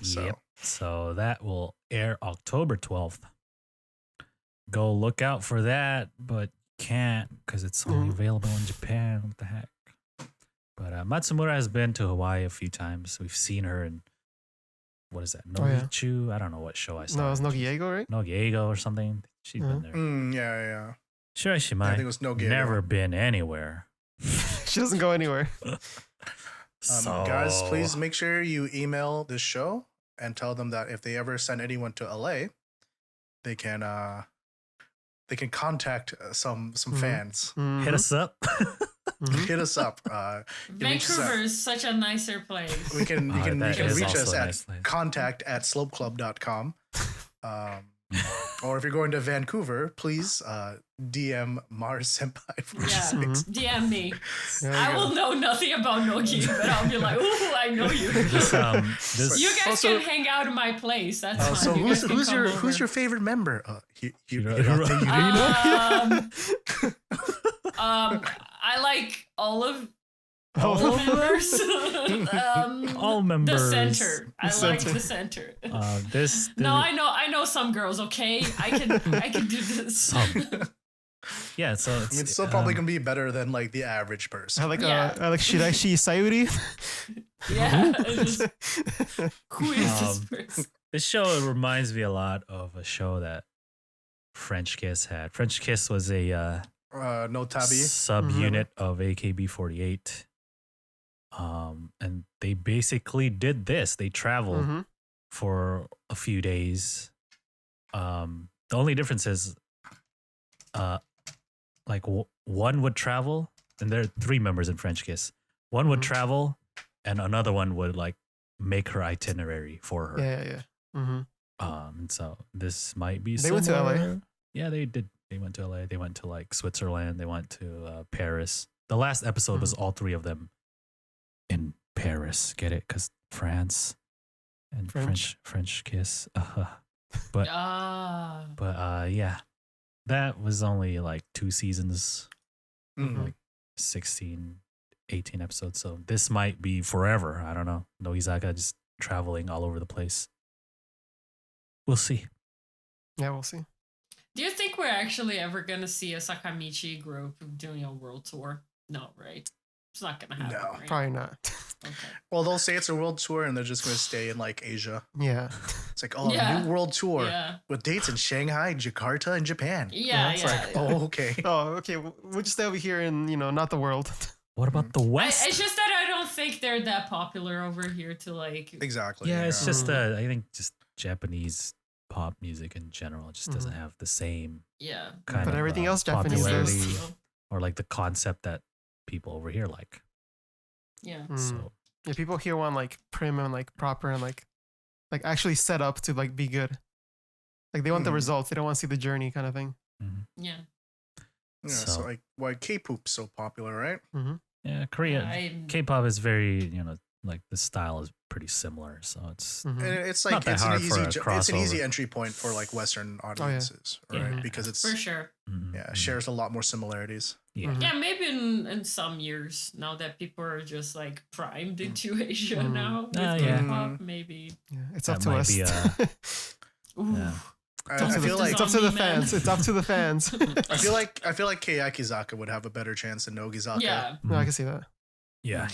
So Yep. So that will air October 12th. Go look out for that, but can't because it's only available in Japan. What the heck? But Matsumura has been to Hawaii a few times. We've seen her in, what is that? Oh, yeah. Nogichu? I don't know what show I saw. No, it's Nogiego, right? Nogiego or something. She's been there. yeah. Shiraishi I think it was Nogiego. never been anywhere. She doesn't go anywhere. Guys, please make sure you email this show and tell them that if they ever send anyone to LA, they can contact some fans. hit us up. Hit us up. Vancouver is such a nicer place. You can that reach is us also a at nice place. contact@slopeclub.com. Or if you're going to Vancouver, please DM Mars Senpai 46. DM me. There I you go. will know nothing about Nogi, but I'll be like, ooh, I know you. This You guys Also- can hang out in my place. That's fine. So You guys can come over. who's your favorite member? I like all of Oh, the members. all members. The center. I The like center. the center. This No, I know some girls. Okay, I can do this. yeah. So I mean, it's still probably gonna be better than like the average I person. like Yeah. Shiraishi Sayuri. Yeah. it's just, who is this person? this show reminds me a lot of a show that French Kiss had. French Kiss was a No Tabi. subunit of AKB48. And they basically did this. They traveled Mhm. for a few days. The only difference is, like one would travel, and there are 3 members in French Kiss. One would travel, and another one would like make her itinerary for her. Yeah. Mm-hmm. And so this might be. They went to LA. similar. Yeah, they did. They went to LA. They went to like Switzerland. They went to Paris. The last episode was all 3 of them in Paris. Get it? Because France and French Kiss. But yeah, that was only like 2 seasons, Mhm. like 16, 18 episodes. So this might be forever. I don't know. Nogizaka just traveling all over the place. We'll see. Yeah, we'll see. Do you think we're actually ever gonna see a Sakamichi group doing a world tour? No, right? It's not gonna happen. No. Right? Probably not. Okay. Well, they'll say it's a world tour and they're just going to stay in like Asia. Yeah. It's like, oh, Yeah. new world tour Yeah. with dates in Shanghai, Jakarta, and Japan. Yeah. It's Yeah. like, oh, okay. Oh, okay. We'll just stay over here in, not the world. What about the West? It's just that I don't think they're that popular over here to like. Exactly. Yeah, it's just I think just Japanese pop music in general just doesn't have the same Yeah. kind But of everything else Japanese popularity is. or like the concept that people over here like. Yeah. So Yeah, people here want like prim and like proper and like actually set up to like be good. Like they want the Mhm. results. They don't want to see the journey kind of thing. Yeah. Yeah, so So- like why K-pop's so popular, right? yeah, Korea I- K-pop is very like the style is pretty similar, so it's Mhm. And it's Not like that it's an hard for easy a it's an easy crossover. entry point for like Western audiences, right? Yeah. Because it's For sure. shares a lot more similarities. Yeah. Yeah, maybe in some years now that people are just like primed into Asia now with yeah. K-pop, maybe. Yeah, it's That up to might us. be, Ooh. Yeah. I Don't feel forget like It's up to the Zombie man. fans. It's up to the fans. I feel like Keyakizaka would have a better chance than Nogizaka. Yeah. No, I can see that. Yeah.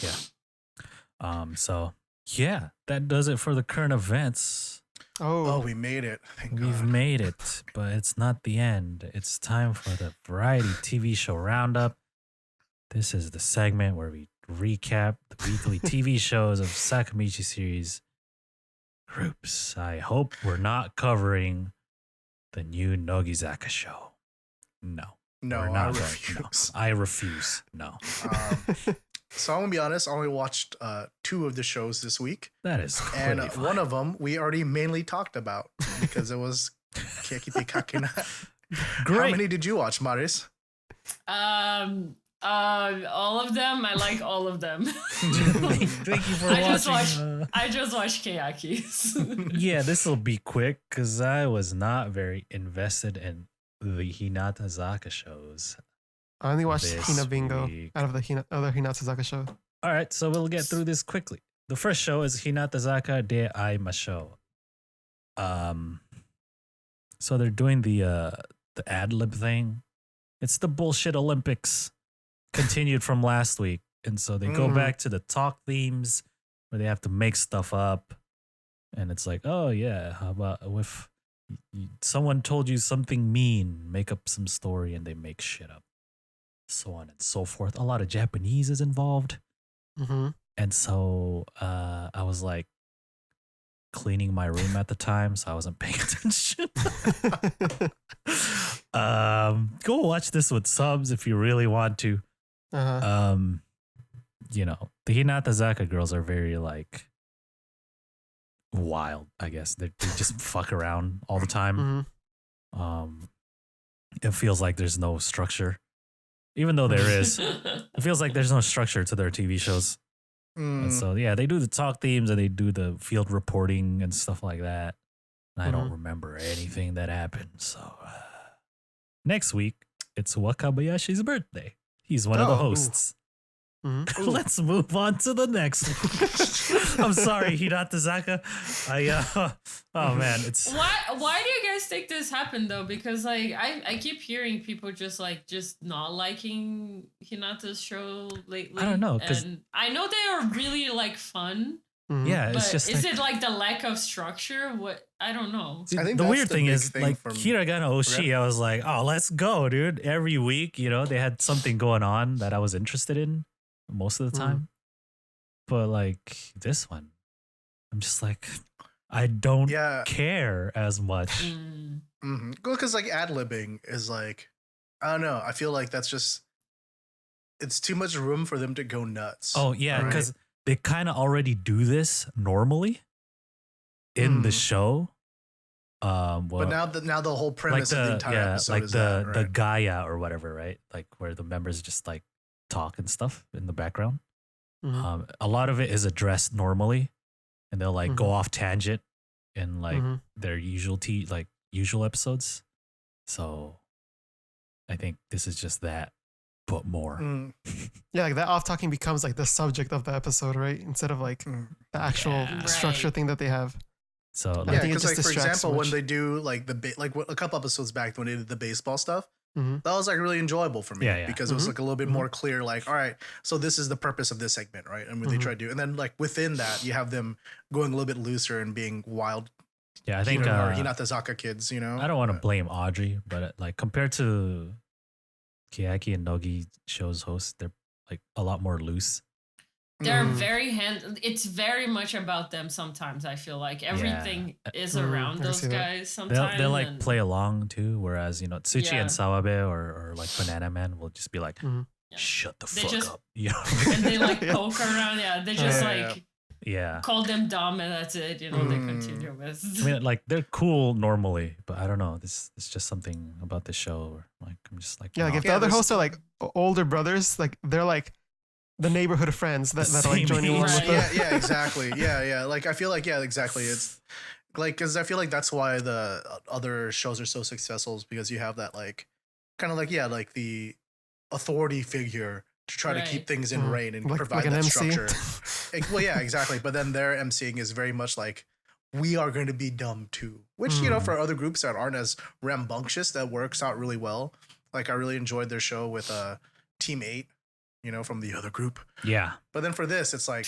So yeah, that does it for the current events. Oh, we made it. Thank We've God. made it, but it's not the end. It's time for the variety TV show roundup. This is the segment where we recap the weekly TV shows of Sakamichi series groups. I hope we're not covering the new Nogizaka show. No. No, we're I not refuse. I refuse. No. So I'm gonna be honest. I only watched 2 of the shows this week, That is and crazy. one of them we already mainly talked about because it was Keyakitte Kakenai. Great. How many did you watch, Maris? All of them. I like all of them. Thank you for watching. I just watched Keyaki's. Yeah, this will be quick because I was not very invested in the Hinatazaka shows. I only watched This Hinabingo week. out of the other Hinatazaka show. All right, so we'll get through this quickly. The first show is Hinatazaka de Aimashou. So they're doing the ad lib thing. It's the bullshit Olympics continued from last week, and so they go back to the talk themes where they have to make stuff up, and it's like, oh yeah, how about if someone told you something mean, make up some story, and they make shit up, so on and so forth. A lot of Japanese is involved. Mm-hmm. And so I was like cleaning my room at the time, so I wasn't paying attention. Go watch this with subs if you really want to. Uh-huh. You know, the Hinatazaka girls are very like wild, I guess. They just fuck around all the time. Mm-hmm. It feels like there's no structure. Even though there is, it feels like there's no structure to their TV shows. And so, yeah, they do the talk themes and they do the field reporting and stuff like that. And I don't remember anything that happened. So, next week, it's Wakabayashi's birthday. He's one of the Oh. hosts. Mm-hmm. Let's move on to the next one. I'm sorry, Hinatazaka. Oh man, it's Why do you guys think this happened though? Because like I keep hearing people just not liking Hinata's show lately. I don't know, 'cause- and I know they are really like fun. Mm-hmm. yeah, But it's just is like, it like the lack of structure? What I don't know. See, I think the that's weird the thing big is thing like from Hiragana Oshi, I was like, oh, let's go, dude. Every week, you know, they had something going on that I was interested in most of the time. But like this one, I'm just like, I don't Yeah. care as much. Mm. Because like ad libbing is like, I don't know. I feel like that's just, it's too much room for them to go nuts. Oh yeah, Right. because they kind of already do this normally in the show. Well, but now the whole premise of the entire episode like is the that, right? Gaia or whatever, right? Like where the members just like talk and stuff in the background. Mhm. A lot of it is addressed normally, and they'll like go Mhm. off tangent in like Mhm. their usual episodes. So I think this is just that, but more. Mm, Yeah, like that off talking becomes like the subject of the episode, right? Instead of like mm. the actual Yeah. structure Right. thing that they have. So I like, Yeah, think it because just like for distracts so example, when much. they do like a couple episodes back when they did the baseball stuff, Mhm. that was like really enjoyable for me. Yeah, yeah. Because it was Mhm. like a little bit more clear. Like, all right, so this is the purpose of this segment, right? And what they Mhm. try to do, and then like within that, you have them going a little bit looser and being wild, yeah, I think or Hinatazaka kids, you know. I don't want to blame Audrey, but like compared to Keyaki and Nogi show's hosts, they're like a lot more loose. They're Mm. very It's very much about them. Sometimes I feel like everything is around I can those see that. guys. Sometimes They'll like and- play along too, whereas you know Tsuchi Yeah. and Sawabe or like Banana Man will just be like, Mhm. Yeah. shut the They fuck just- up, you know? and they like Yeah. poke around. Yeah, they just Yeah, like Yeah, call them dumb and that's it. You know, they Mm. continue with. I mean like they're cool normally, but I don't know. This it's just something about this show. Where, like I'm just like, Yeah, like nah. if the Yeah, other there's- hosts are like older brothers, like they're like the neighborhood friends that are like Same joining along age. with Right. them. Yeah, exactly. Yeah. Like I feel like exactly. It's like because I feel like that's why the other shows are so successful is because you have that like kind of like like the authority figure to try to keep Right. things in Mhm. rein and Like provide an that MC. structure. Well, yeah, exactly. But then their emceeing is very much like we are going to be dumb too, which you know for other groups that aren't as rambunctious, that works out really well. Like I really enjoyed their show with Team 8, you know, from the other group. Yeah, But then for this, it's like,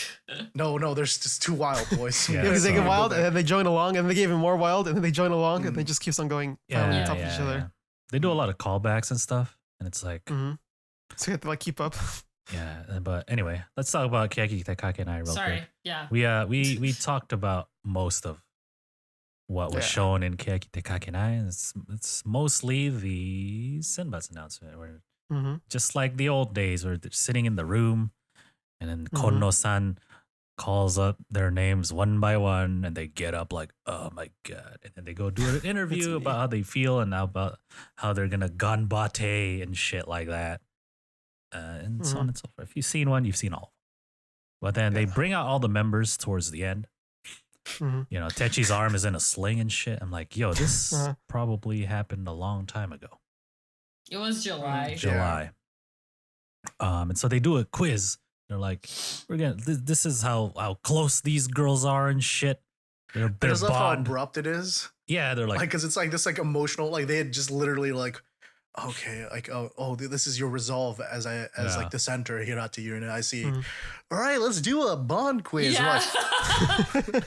no, there's just too wild, boys. Yeah, Yeah, because they so- get wild and then they join along and they get even more wild and then they join along and Mm. they just keeps on going yeah, on yeah, top of each other. They do a lot of callbacks and stuff, and it's like, hmm So you have to like keep up. yeah. But anyway, let's talk about Keyakitte Kakenai real Sorry. quick. Yeah. We talked about most of what was Yeah. shown in Keyakitte Kakenai. It's mostly the Senbatsu announcement, where hmm just like the old days, where they're sitting in the room And then Mhm. Konno-san calls up their names one by one, and they get up like, oh my god. And then they go do an interview me. about how they feel and about how they're gonna ganbate and shit like that. And so on and so forth. If you've seen one, you've seen all. But then they bring out all the members towards the end. Mhm. You know, Techi's arm is in a sling and shit. I'm like, yo, this probably happened a long time ago. It was July. July. And so they do a quiz. They're like, we're gonna. This is how close these girls are and shit. Their I just love how bond. abrupt it is. Yeah, they're like, Because it's like this like emotional, like they had just literally like, okay, like this is your resolve as like the center Hirata unit. I see. Mhm. All right, let's do a bond quiz. Yeah.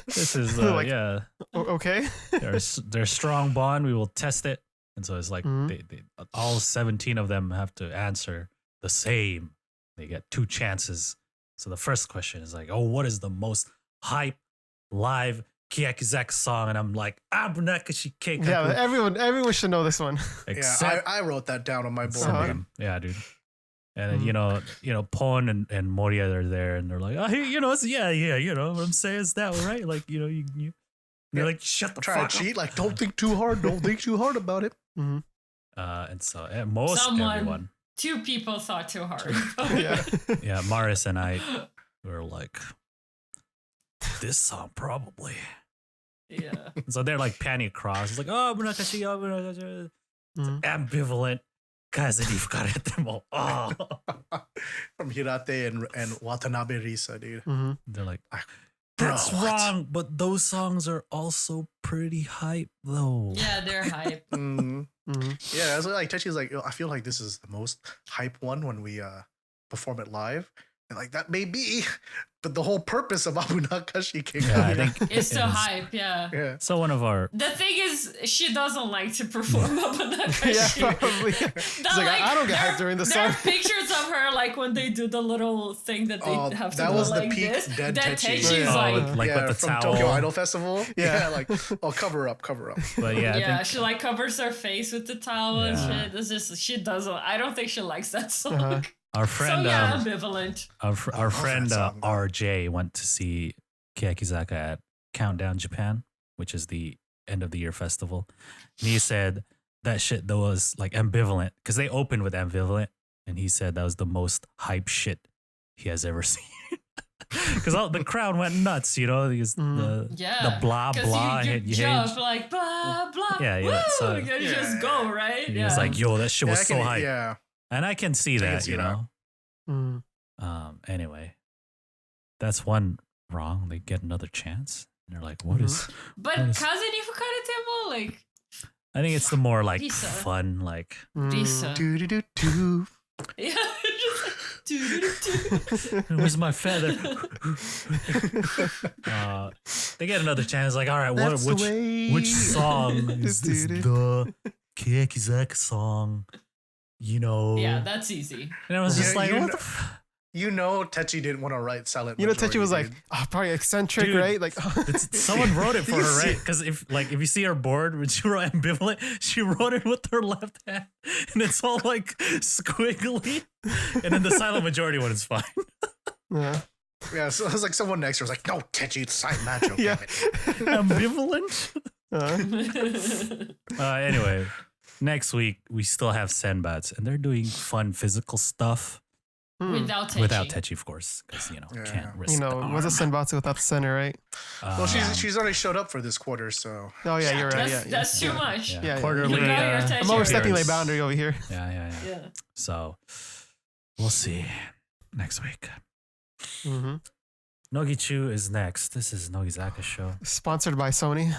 this is Like- yeah. Okay. Their strong bond. We will test it. And so it's like Mhm. they all 17 of them have to answer the same. They get 2 chances. So the first question is like, oh, what is the most hype live Keyakizaka song? And I'm like, Abunakashi Keikaku. Yeah, but everyone should know this one. Except I wrote that down on my board. some of Uh-huh. them. Yeah, dude. And then, you know, Pon and Moria are there, and they're like, oh, you know, it's, you know what I'm saying? It's that, right? Like, you know, you they're like, shut the Try fuck to up. cheat, like don't think too hard. Don't think too hard about it. Mm-hmm. And so most everyone. 2 people thought too hard. Yeah. Yeah, Maris and I were like, this song probably. Yeah. So they're like panning across. It's like, oh, Bunakashi, oh, Bunakashi. It's Mhm. ambivalent. Oh. From Hirate and Watanabe Risa, dude. Mm-hmm. They're like, Bro, that's what? wrong, but those songs are also pretty hype, though. Yeah, they're hype. Mhm. Mm-hmm. Yeah, that's what, like Techi's like, I feel like this is the most hype one when we perform it live. And like that may be, but the whole purpose of Abunakashi came Yeah, I out. think It's so it is. hype, yeah. Yeah. So one of our The thing is, she doesn't like to perform Abunakashi. Yeah, probably. She's like, I don't get hyped during the There song. are pictures of her, like when they do the little thing that they Oh, have to that go was the like peak this. dead That Techi. Techi's Oh, like, like yeah, with the from towel. Tokyo Idol Festival. Yeah. Like, oh, cover up. But yeah, I yeah, think she like covers her face with the towel and Yeah. shit. It's just she doesn't. I don't think she likes that song. Uh-huh. our friend, So yeah, ambivalent. I our love friend that song, though. RJ went to see Keyakizaka at Countdown Japan, which is the end of the year festival. And he said that shit though was like ambivalent because they opened with ambivalent, and he said that was the most hype shit he has ever seen. Because the crowd went nuts, you know, because the Yeah. blah 'Cause blah you hit you jump like blah blah. Yeah, yeah, Woo! so- You Yeah. hate. just go right. He Yeah. was like, yo, that shit Yeah, was I so can- hype. Yeah. And I can see I can that, see you that. know. Mm. Anyway, that's one wrong. They get another chance. And they're like, what is? But What is- Kazeni Fukaretemo, like I think it's the more like Risa. fun, like Mm. Risa. Do do do do. Yeah. Just like, where's my feather? They get another chance. Like, all right, That's the which way. song is the Keyakizaka song? You know. yeah, that's easy. And I was just Yeah, like, you what know- the f-? You know, Techi didn't want to write Silent You know, Majority, Techi was like, dude. oh, probably eccentric, Dude, right? Like, Someone wrote it for You her, see- right? Because if you see her board when she wrote ambivalent, she wrote it with her left hand, and it's all like squiggly. And then the silent majority one is fine. yeah. Yeah, so it was like someone next to her was like, no, Techi, it's Silent Majority. Yeah. Ambivalent. Uh, Anyway, next week we still have Senbatsu, and they're doing fun physical stuff hmm. Without Techi. without Techi, of course, because you know Yeah. can't risk. You know, the what's a arm. Senbatsu without the center, right? Well, Um, she's already showed up for this quarter, so Oh, yeah, you're right. That's, Yeah, yeah. that's too much. yeah, Yeah, yeah. quarterly. You know your Techi. I'm overstepping my appearance. boundary over here. Yeah. Yeah. So we'll see next week. Mm-hmm. Nogichu is next. This is Nogizaka show. Sponsored by Sony.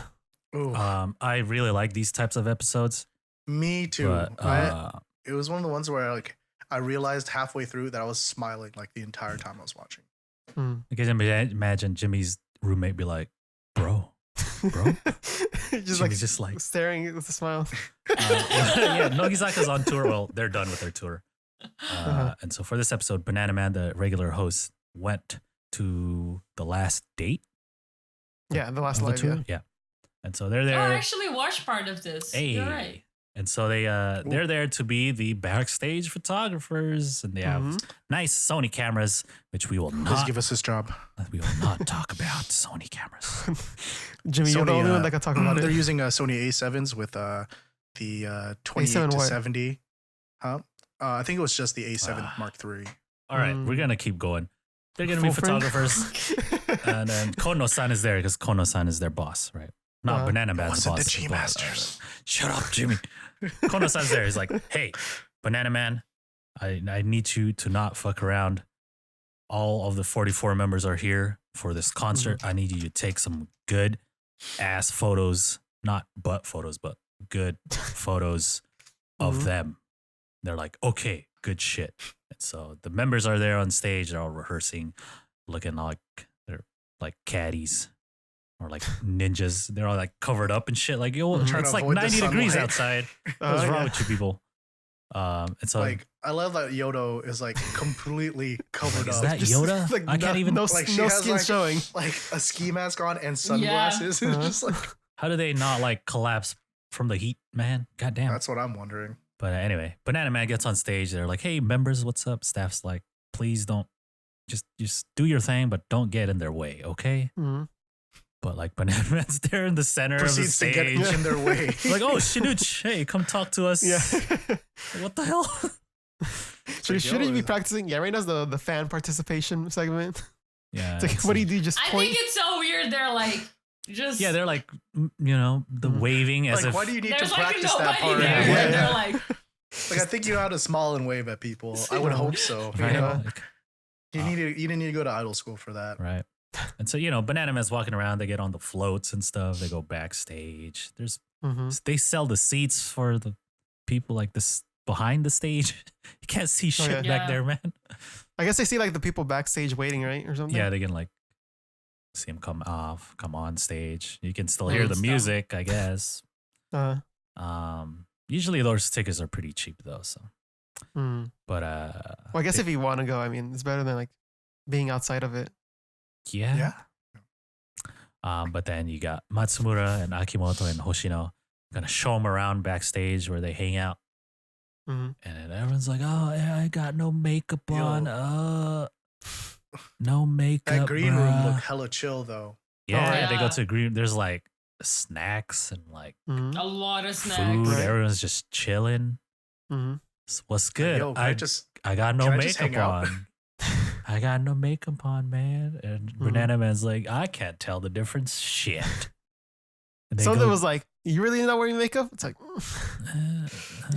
ooh, I really like these types of episodes, me too. but It was one of the ones where like I realized halfway through that I was smiling like the entire time I was watching. Mm. I can imagine Jimmy's roommate be like, "Bro, bro." just like Jimmy's just like, staring with a smile. yeah. Nogizaka's on tour. Well, they're done with their tour, and so for this episode, Banana Man, the regular host, went to the last date Yeah, the last of the live. tour. Yeah. Yeah, and so they're Oh, there. I actually watched part of this. Hey, You're right. And so they're there to be the backstage photographers, and they have nice Sony cameras, which we will Please not give us this job. we will not talk about Sony cameras. Jimmy, you're the Sony, only one that can talk about They're it. using Sony A7s with the 28 A7 to what? 70. Huh? I think it was just the A7 Mark III. All right, we're gonna keep going. They're gonna be Full frame? photographers, and then Konno-san is there because Konno-san is their boss, right? Not Banana Man's wasn't boss. the G but, Masters. shut up, Jimmy. Konno-san's there. He's like, hey, Banana Man, I need you to not fuck around. All of the 44 members are here for this concert. I need you to take some good ass photos, not butt photos, but good photos of them. They're like, okay, good shit. And so the members are there on stage. They're all rehearsing, looking like they're like caddies or like ninjas. They're all like covered up and shit. Like, yo, Trying it's to like avoid the 90 degrees sunlight. outside. What's wrong with you people? And so Like, I love that Yodo is like completely covered is up. that Just, Yoda? Like, I can't even. No, Like, she no has, skin like- showing. like a ski mask on and sunglasses. It's just like, How do they not like collapse from the heat, man? Goddamn. that's what I'm wondering. But anyway, Banana Man gets on stage. They're like, hey, members, what's up? Staff's like, please don't, just do your thing, but don't get in their way, okay? Mhm. But like Banana Man's there in the center Proceeds to of the get stage. in their way. Like, oh, Shinuch, hey, come talk to us. Yeah. What the hell? So like, shouldn't you yo, be practicing? Yeah, right now's the fan participation segment. Yeah. It's like, it's- what do you do? Just I point? think it's so weird. They're like, just. Yeah, they're like, the waving as Like, if. why do you need to There's like practice that nobody part? there. Yeah. They're like, Like, I think you know how to smile and wave at people. I would hope so. You Right? know, Like, you didn't need to go to idol school for that. right. And so, Banana Man's walking around. They get on the floats and stuff. They go backstage. They sell the seats for the people like this behind the stage. You can't see shit yeah. back Yeah. there, man. I guess I see like the people backstage waiting, right, or something. Yeah, they can like see him come on stage. You can still hear Weird the stuff. music, I guess. Uh, Usually those tickets are pretty cheap though. So, mm. but Well, I guess if you want to go, I mean, it's better than like being outside of it. yeah. But then you got Matsumura and Akimoto and Hoshino gonna show them around backstage where they hang out. Mhm. And then everyone's like, "Oh, yeah, I got no makeup Yo. on. No makeup." That green room bruh." looked hella chill though. Yeah, they go Yeah. to green. There's like snacks and like Mhm. a lot of snacks. food. Right. Everyone's just chilling. Mhm. What's good? Yo, can I got no can I just hang makeup out? on. I got no makeup on, man. And Banana Man's like, I can't tell the difference. Shit. And they Something go, was like, you really not wearing makeup? It's like,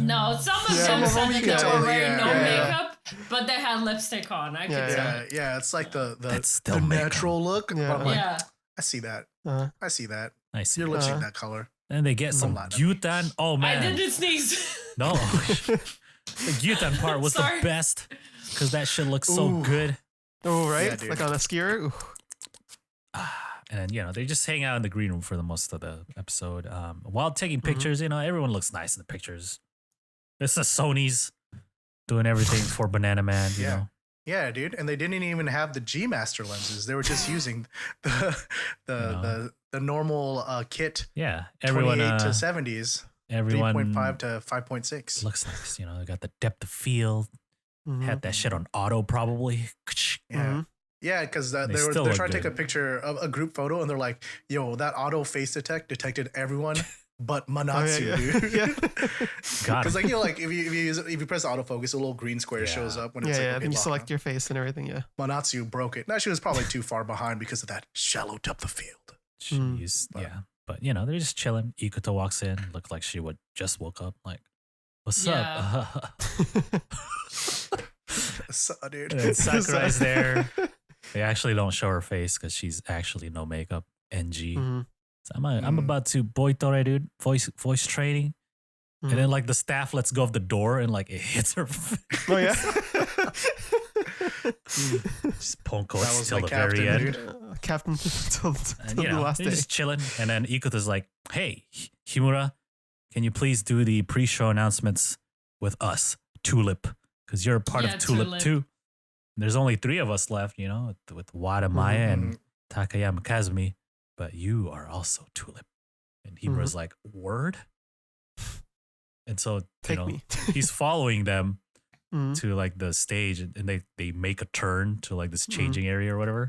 No, some of Yeah. them Some of said them that you they can tell, were wearing no yeah. makeup, but they had lipstick on. I could Yeah, tell. Yeah, it's like the That's still the makeup. natural look. Yeah. But I'm like, Yeah. I see that. uh, I see that. I see. Your lipstick Uh. that color. And they get some lot of- gyutan. Oh, I man. didn't sneeze. No. The gyutan part was the Sorry. best because that shit looks so Ooh. good. oh, right? Yeah, dude. Like on a skier? Ooh. And then, they just hang out in the green room for the most of the episode. While taking pictures, everyone looks nice in the pictures. It's the Sony's doing everything for Banana Man, you Yeah. know. Yeah, dude. And they didn't even have the G Master lenses. They were just using the normal kit Yeah, everyone 28 to 70s, everyone 3.5 to 5.6. looks nice. They got the depth of field. Mhm. Had that shit on auto probably. Yeah. Mhm. Yeah, because They they're still trying look to take a good. picture of a group photo, and they're like, "Yo, that auto face detected everyone but Manatsu, Oh, yeah. dude." Yeah. Got Because it. like if you press autofocus, a little green square Yeah. shows up when Yeah, it's like, yeah. okay, Then you lock select on. your face and everything. Yeah. Manatsu broke it. Now she was probably too far behind because of that shallow depth of field. Jeez, But- yeah. But they're just chilling. Ikuto walks in, looked like she just woke up. Like, what's Yeah. up? So, dude. And then Sakurai's there. They actually don't show her face because she's actually no makeup. NG. Mhm. So I'm about to boitore, dude. Voice training. And then like the staff lets go of the door and like it hits her. Oh, yeah. Just Ponko That was till my the very captain, end. dude. Captain till And, the last they're day. just chilling. And then Ikuto's like, hey, Himura, can you please do the pre-show announcements with us, Tulip? Because you're a part Yeah, of Tulip, Tulip. too. There's only 3 of us left, with Wada Maya and Takayama Kazumi. But you are also Tulip. And Himura's like, word? And so Take me. he's following them Mhm. to like the stage, and they make a turn to like this changing area or whatever,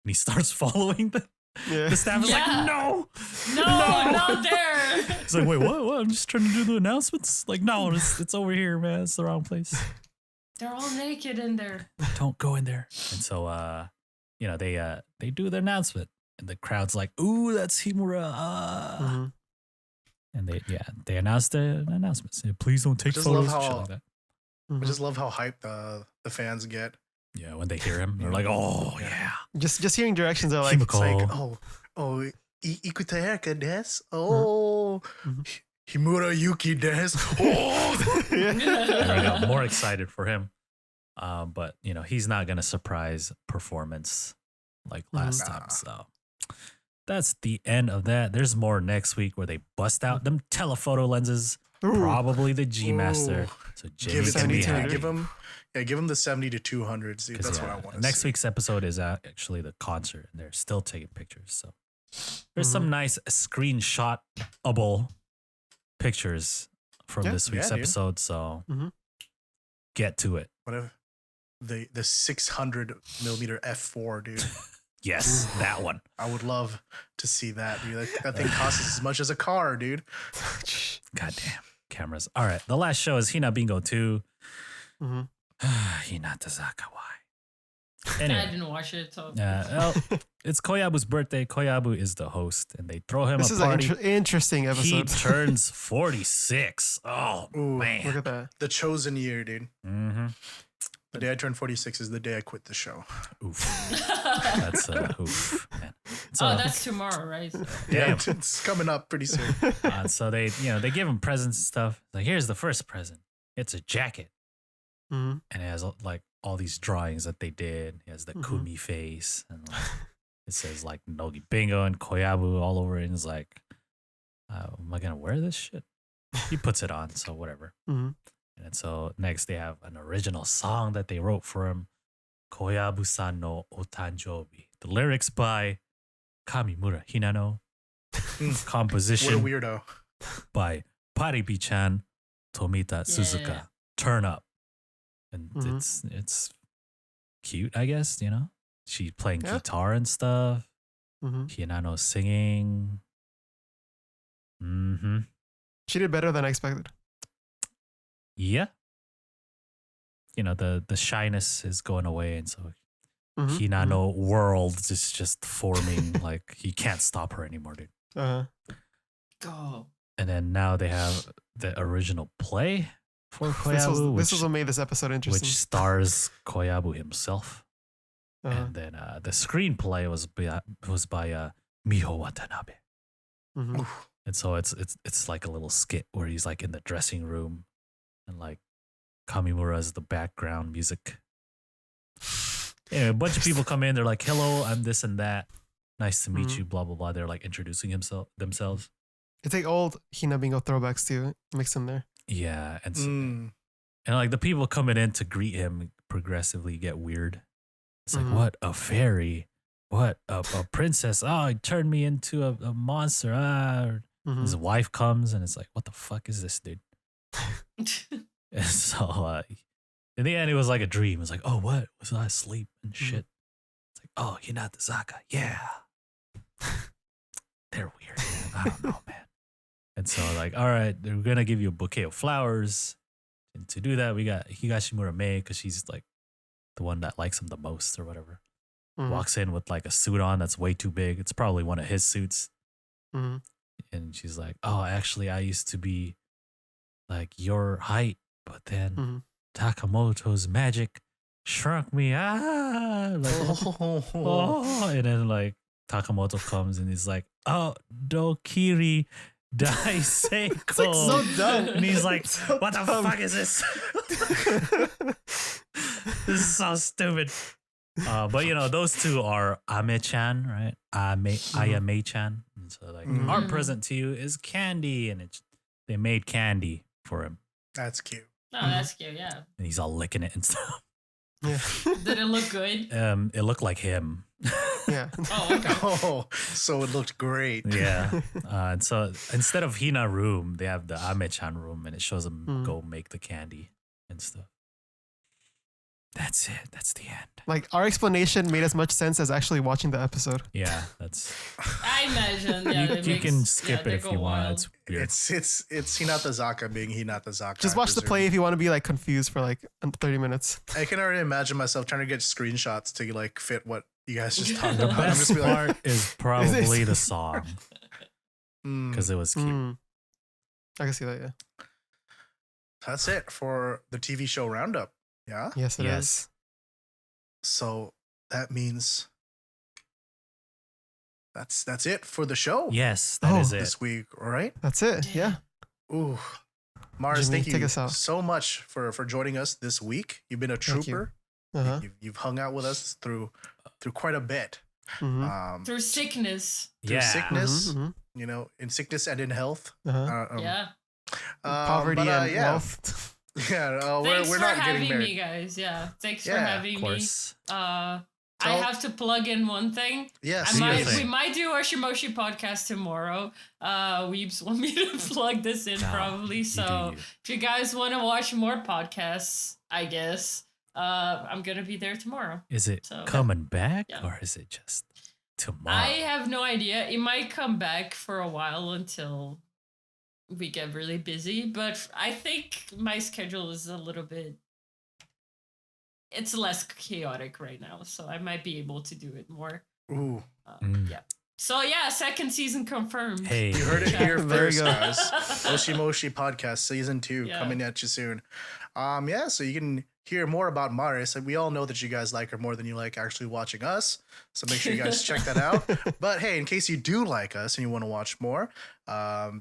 and he starts following them. Yeah. The staff is like, Yeah. no, No, not there. It's like, wait, what? I'm just trying to do the announcements. Like, no, it's over here, man. It's the wrong place. They're all naked in there. Don't go in there. And so, they do the announcement, and the crowd's like, ooh, that's Himura. Mhm. And they announced the announcements. Please don't take just love photos. how- Shit like that. I just love how hyped the fans get. Yeah, when they hear him, they're like, oh yeah. Just hearing directions are like, It's like, Himiko. Ikutayaka desu. Oh, Mhm. Himura Yuki desu. Oh, There we go. More excited for him. But he's not gonna surprise performance like last time. So that's the end of that. There's more next week where they bust out them telephoto lenses. Ooh. Probably the G Master. So Jimmy give it to can be me. 70-200. happy. Give him the 70 to 200. See, 'Cause, that's what I want. Next week's episode is actually the concert, and they're still taking pictures. So there's some nice screenshotable pictures from Yeah. this week's Yeah, dude. episode. So get to it. Whatever. The 600 millimeter f4, dude. Yes, that one. I would love to see that, dude. That thing costs as much as a car, dude. Goddamn cameras. All right, the last show is Hinabingo 2. Mhm. Hinatazaka, why? I Anyway, didn't watch it, so it's Koyabu's birthday. Koyabu is the host, and they throw him This a is an party. interesting He episode. turns 46. Oh, Ooh, man. Look at that. The chosen year, dude. Mm-hmm. The day I turned 46 is the day I quit the show. Oof. That's oof, man. So, that's tomorrow, right? So- damn. It's coming up pretty soon. So they give him presents and stuff. Like, here's the first present. It's a jacket, Mhm. and it has like all these drawings that they did. It has the Mhm. Kumi face, and like, it says like Nogibingo and Koyabu all over it. And it's like, am I gonna wear this shit? He puts it on, so whatever. Mhm. And so next they have an original song that they wrote for him, Koyabu-san no Otanjobi. The lyrics by Kamimura Hinano. What Composition a weirdo. by Paribi-chan Tomita Suzuka. Yeah. Turn Up. And Mhm. it's cute, I guess, She playing Yeah. guitar and stuff. Mhm. Hinano singing. Mm-hmm. She did better than I expected. Yeah. The shyness is going away, and so Mhm. Hinano world is just forming. Like, you can't stop her anymore, dude. Uh-huh. Go. And then now they have the original play for Koyabu, This was what made this episode interesting. which stars Koyabu himself. Uh-huh. And then the screenplay was by Miho Watanabe. Mhm. Oof. And so it's like a little skit where he's like in the dressing room, and like Kamimura is the background music. Anyway, a bunch of people come in. They're like, "Hello, I'm this and that. Nice to meet Mhm. you." Blah blah blah. They're like introducing themselves. It's like old Hinabingo throwbacks too, mixed in there. Yeah, and so, Mm. and like the people coming in to greet him progressively get weird. It's like, Mhm. what a fairy, what a princess. Oh, he turned me into a monster. Mhm. His wife comes and it's like, what the fuck is this, dude? And so in the end, it was like a dream. It's like, oh, what? Was I asleep and shit? It's like, oh, Hinatazaka. Yeah. They're weird, man. I don't know, man. And so like, all right, we're going to give you a bouquet of flowers. And to do that, we got Higashimura Mei, because she's like the one that likes him the most or whatever. Mhm. Walks in with like a suit on that's way too big. It's probably one of his suits. Mhm. And she's like, oh, actually, I used to be like your height, but then Mhm. Takamoto's magic shrunk me. Like, oh. And then like Takamoto comes and he's like, oh, Dokiri Daiseiko. It's like so dumb. And he's like, So what the dumb. fuck is this? This is so stupid. But those two are Ame-chan, right? Ayame-chan. And so like, Mhm. our Mhm. present to you is candy, and they made candy for him, That's cute. Oh, that's cute. Yeah. and he's all licking it and stuff. Yeah. Did it look good? It looked like him. Yeah. Oh, okay. Oh, so it looked great. Yeah. And so instead of Hina room, they have the Ame-chan room, and it shows them Mm. go make the candy and stuff. That's it. That's the end. Like our explanation made as much sense as actually watching the episode. Yeah, that's. I imagine. Yeah, You can skip it if you want. Wild. It's weird. It's Hinatazaka being Hinatazaka. Just I watch the presume. play if you want to be like confused for like 30 minutes. I can already imagine myself trying to get screenshots to like fit what you guys just talked The about. I'm best just be like, part is probably the song mm, because it was cute. Mm. I can see that. Yeah. that's it for the TV show roundup. Yeah. Yes, it is. Yes. So that means that's it for the show. Yes, that is it. This week. All right. That's it. Yeah. Ooh, Mars, Jimmy, thank take you us out. so much for joining us this week. You've been a Thank you. trooper. Uh-huh. You've hung out with us through quite a bit. Mm-hmm. Through sickness. Through Yeah. sickness, Mm-hmm. you know, in sickness and in health. Uh-huh. Yeah. Poverty and yeah, wealth. yeah. Thanks We're for not getting having married. me, guys. Yeah. Thanks for Yeah, having Of me. course. I Tell- have to plug in one thing. Yes. Do your We thing. might do our Shimoshi podcast tomorrow. Weebs want me to plug this in Nah, probably. you do So you. if you guys want to watch more podcasts, I guess I'm gonna be there tomorrow. Is it So- coming back Yeah. or is it just tomorrow? I have no idea. It might come back for a while until we get really busy, but I think my schedule is a little bit. It's less chaotic right now, so I might be able to do it more. Ooh, Yeah. So yeah, second season confirmed. Hey, you heard it here There you first, go. guys. Oshimoshi podcast season 2 Yeah. coming at you soon. Yeah, so you can hear more about Maris. And we all know that you guys like her more than you like actually watching us. So make sure you guys check that out. But hey, in case you do like us and you want to watch more,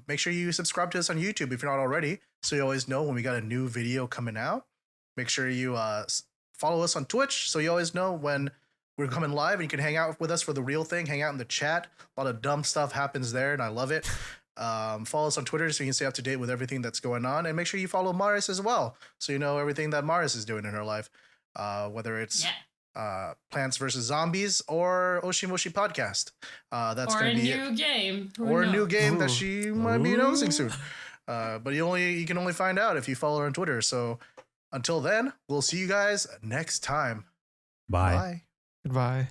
make sure you subscribe to us on YouTube if you're not already, so you always know when we got a new video coming out. Make sure you follow us on Twitch so you always know when we're coming live and you can hang out with us for the real thing, hang out in the chat. A lot of dumb stuff happens there and I love it. Follow us on Twitter so you can stay up to date with everything that's going on, and make sure you follow Maris as well so you know everything that Maris is doing in her life, whether it's Yeah. Plants vs. Zombies or Oshimoshi podcast. That's Or going a to be new game. Who or a new knows? game that Ooh. she might be announcing soon. But you can only find out if you follow her on Twitter. So until then, we'll see you guys next time. Bye. Bye. Goodbye.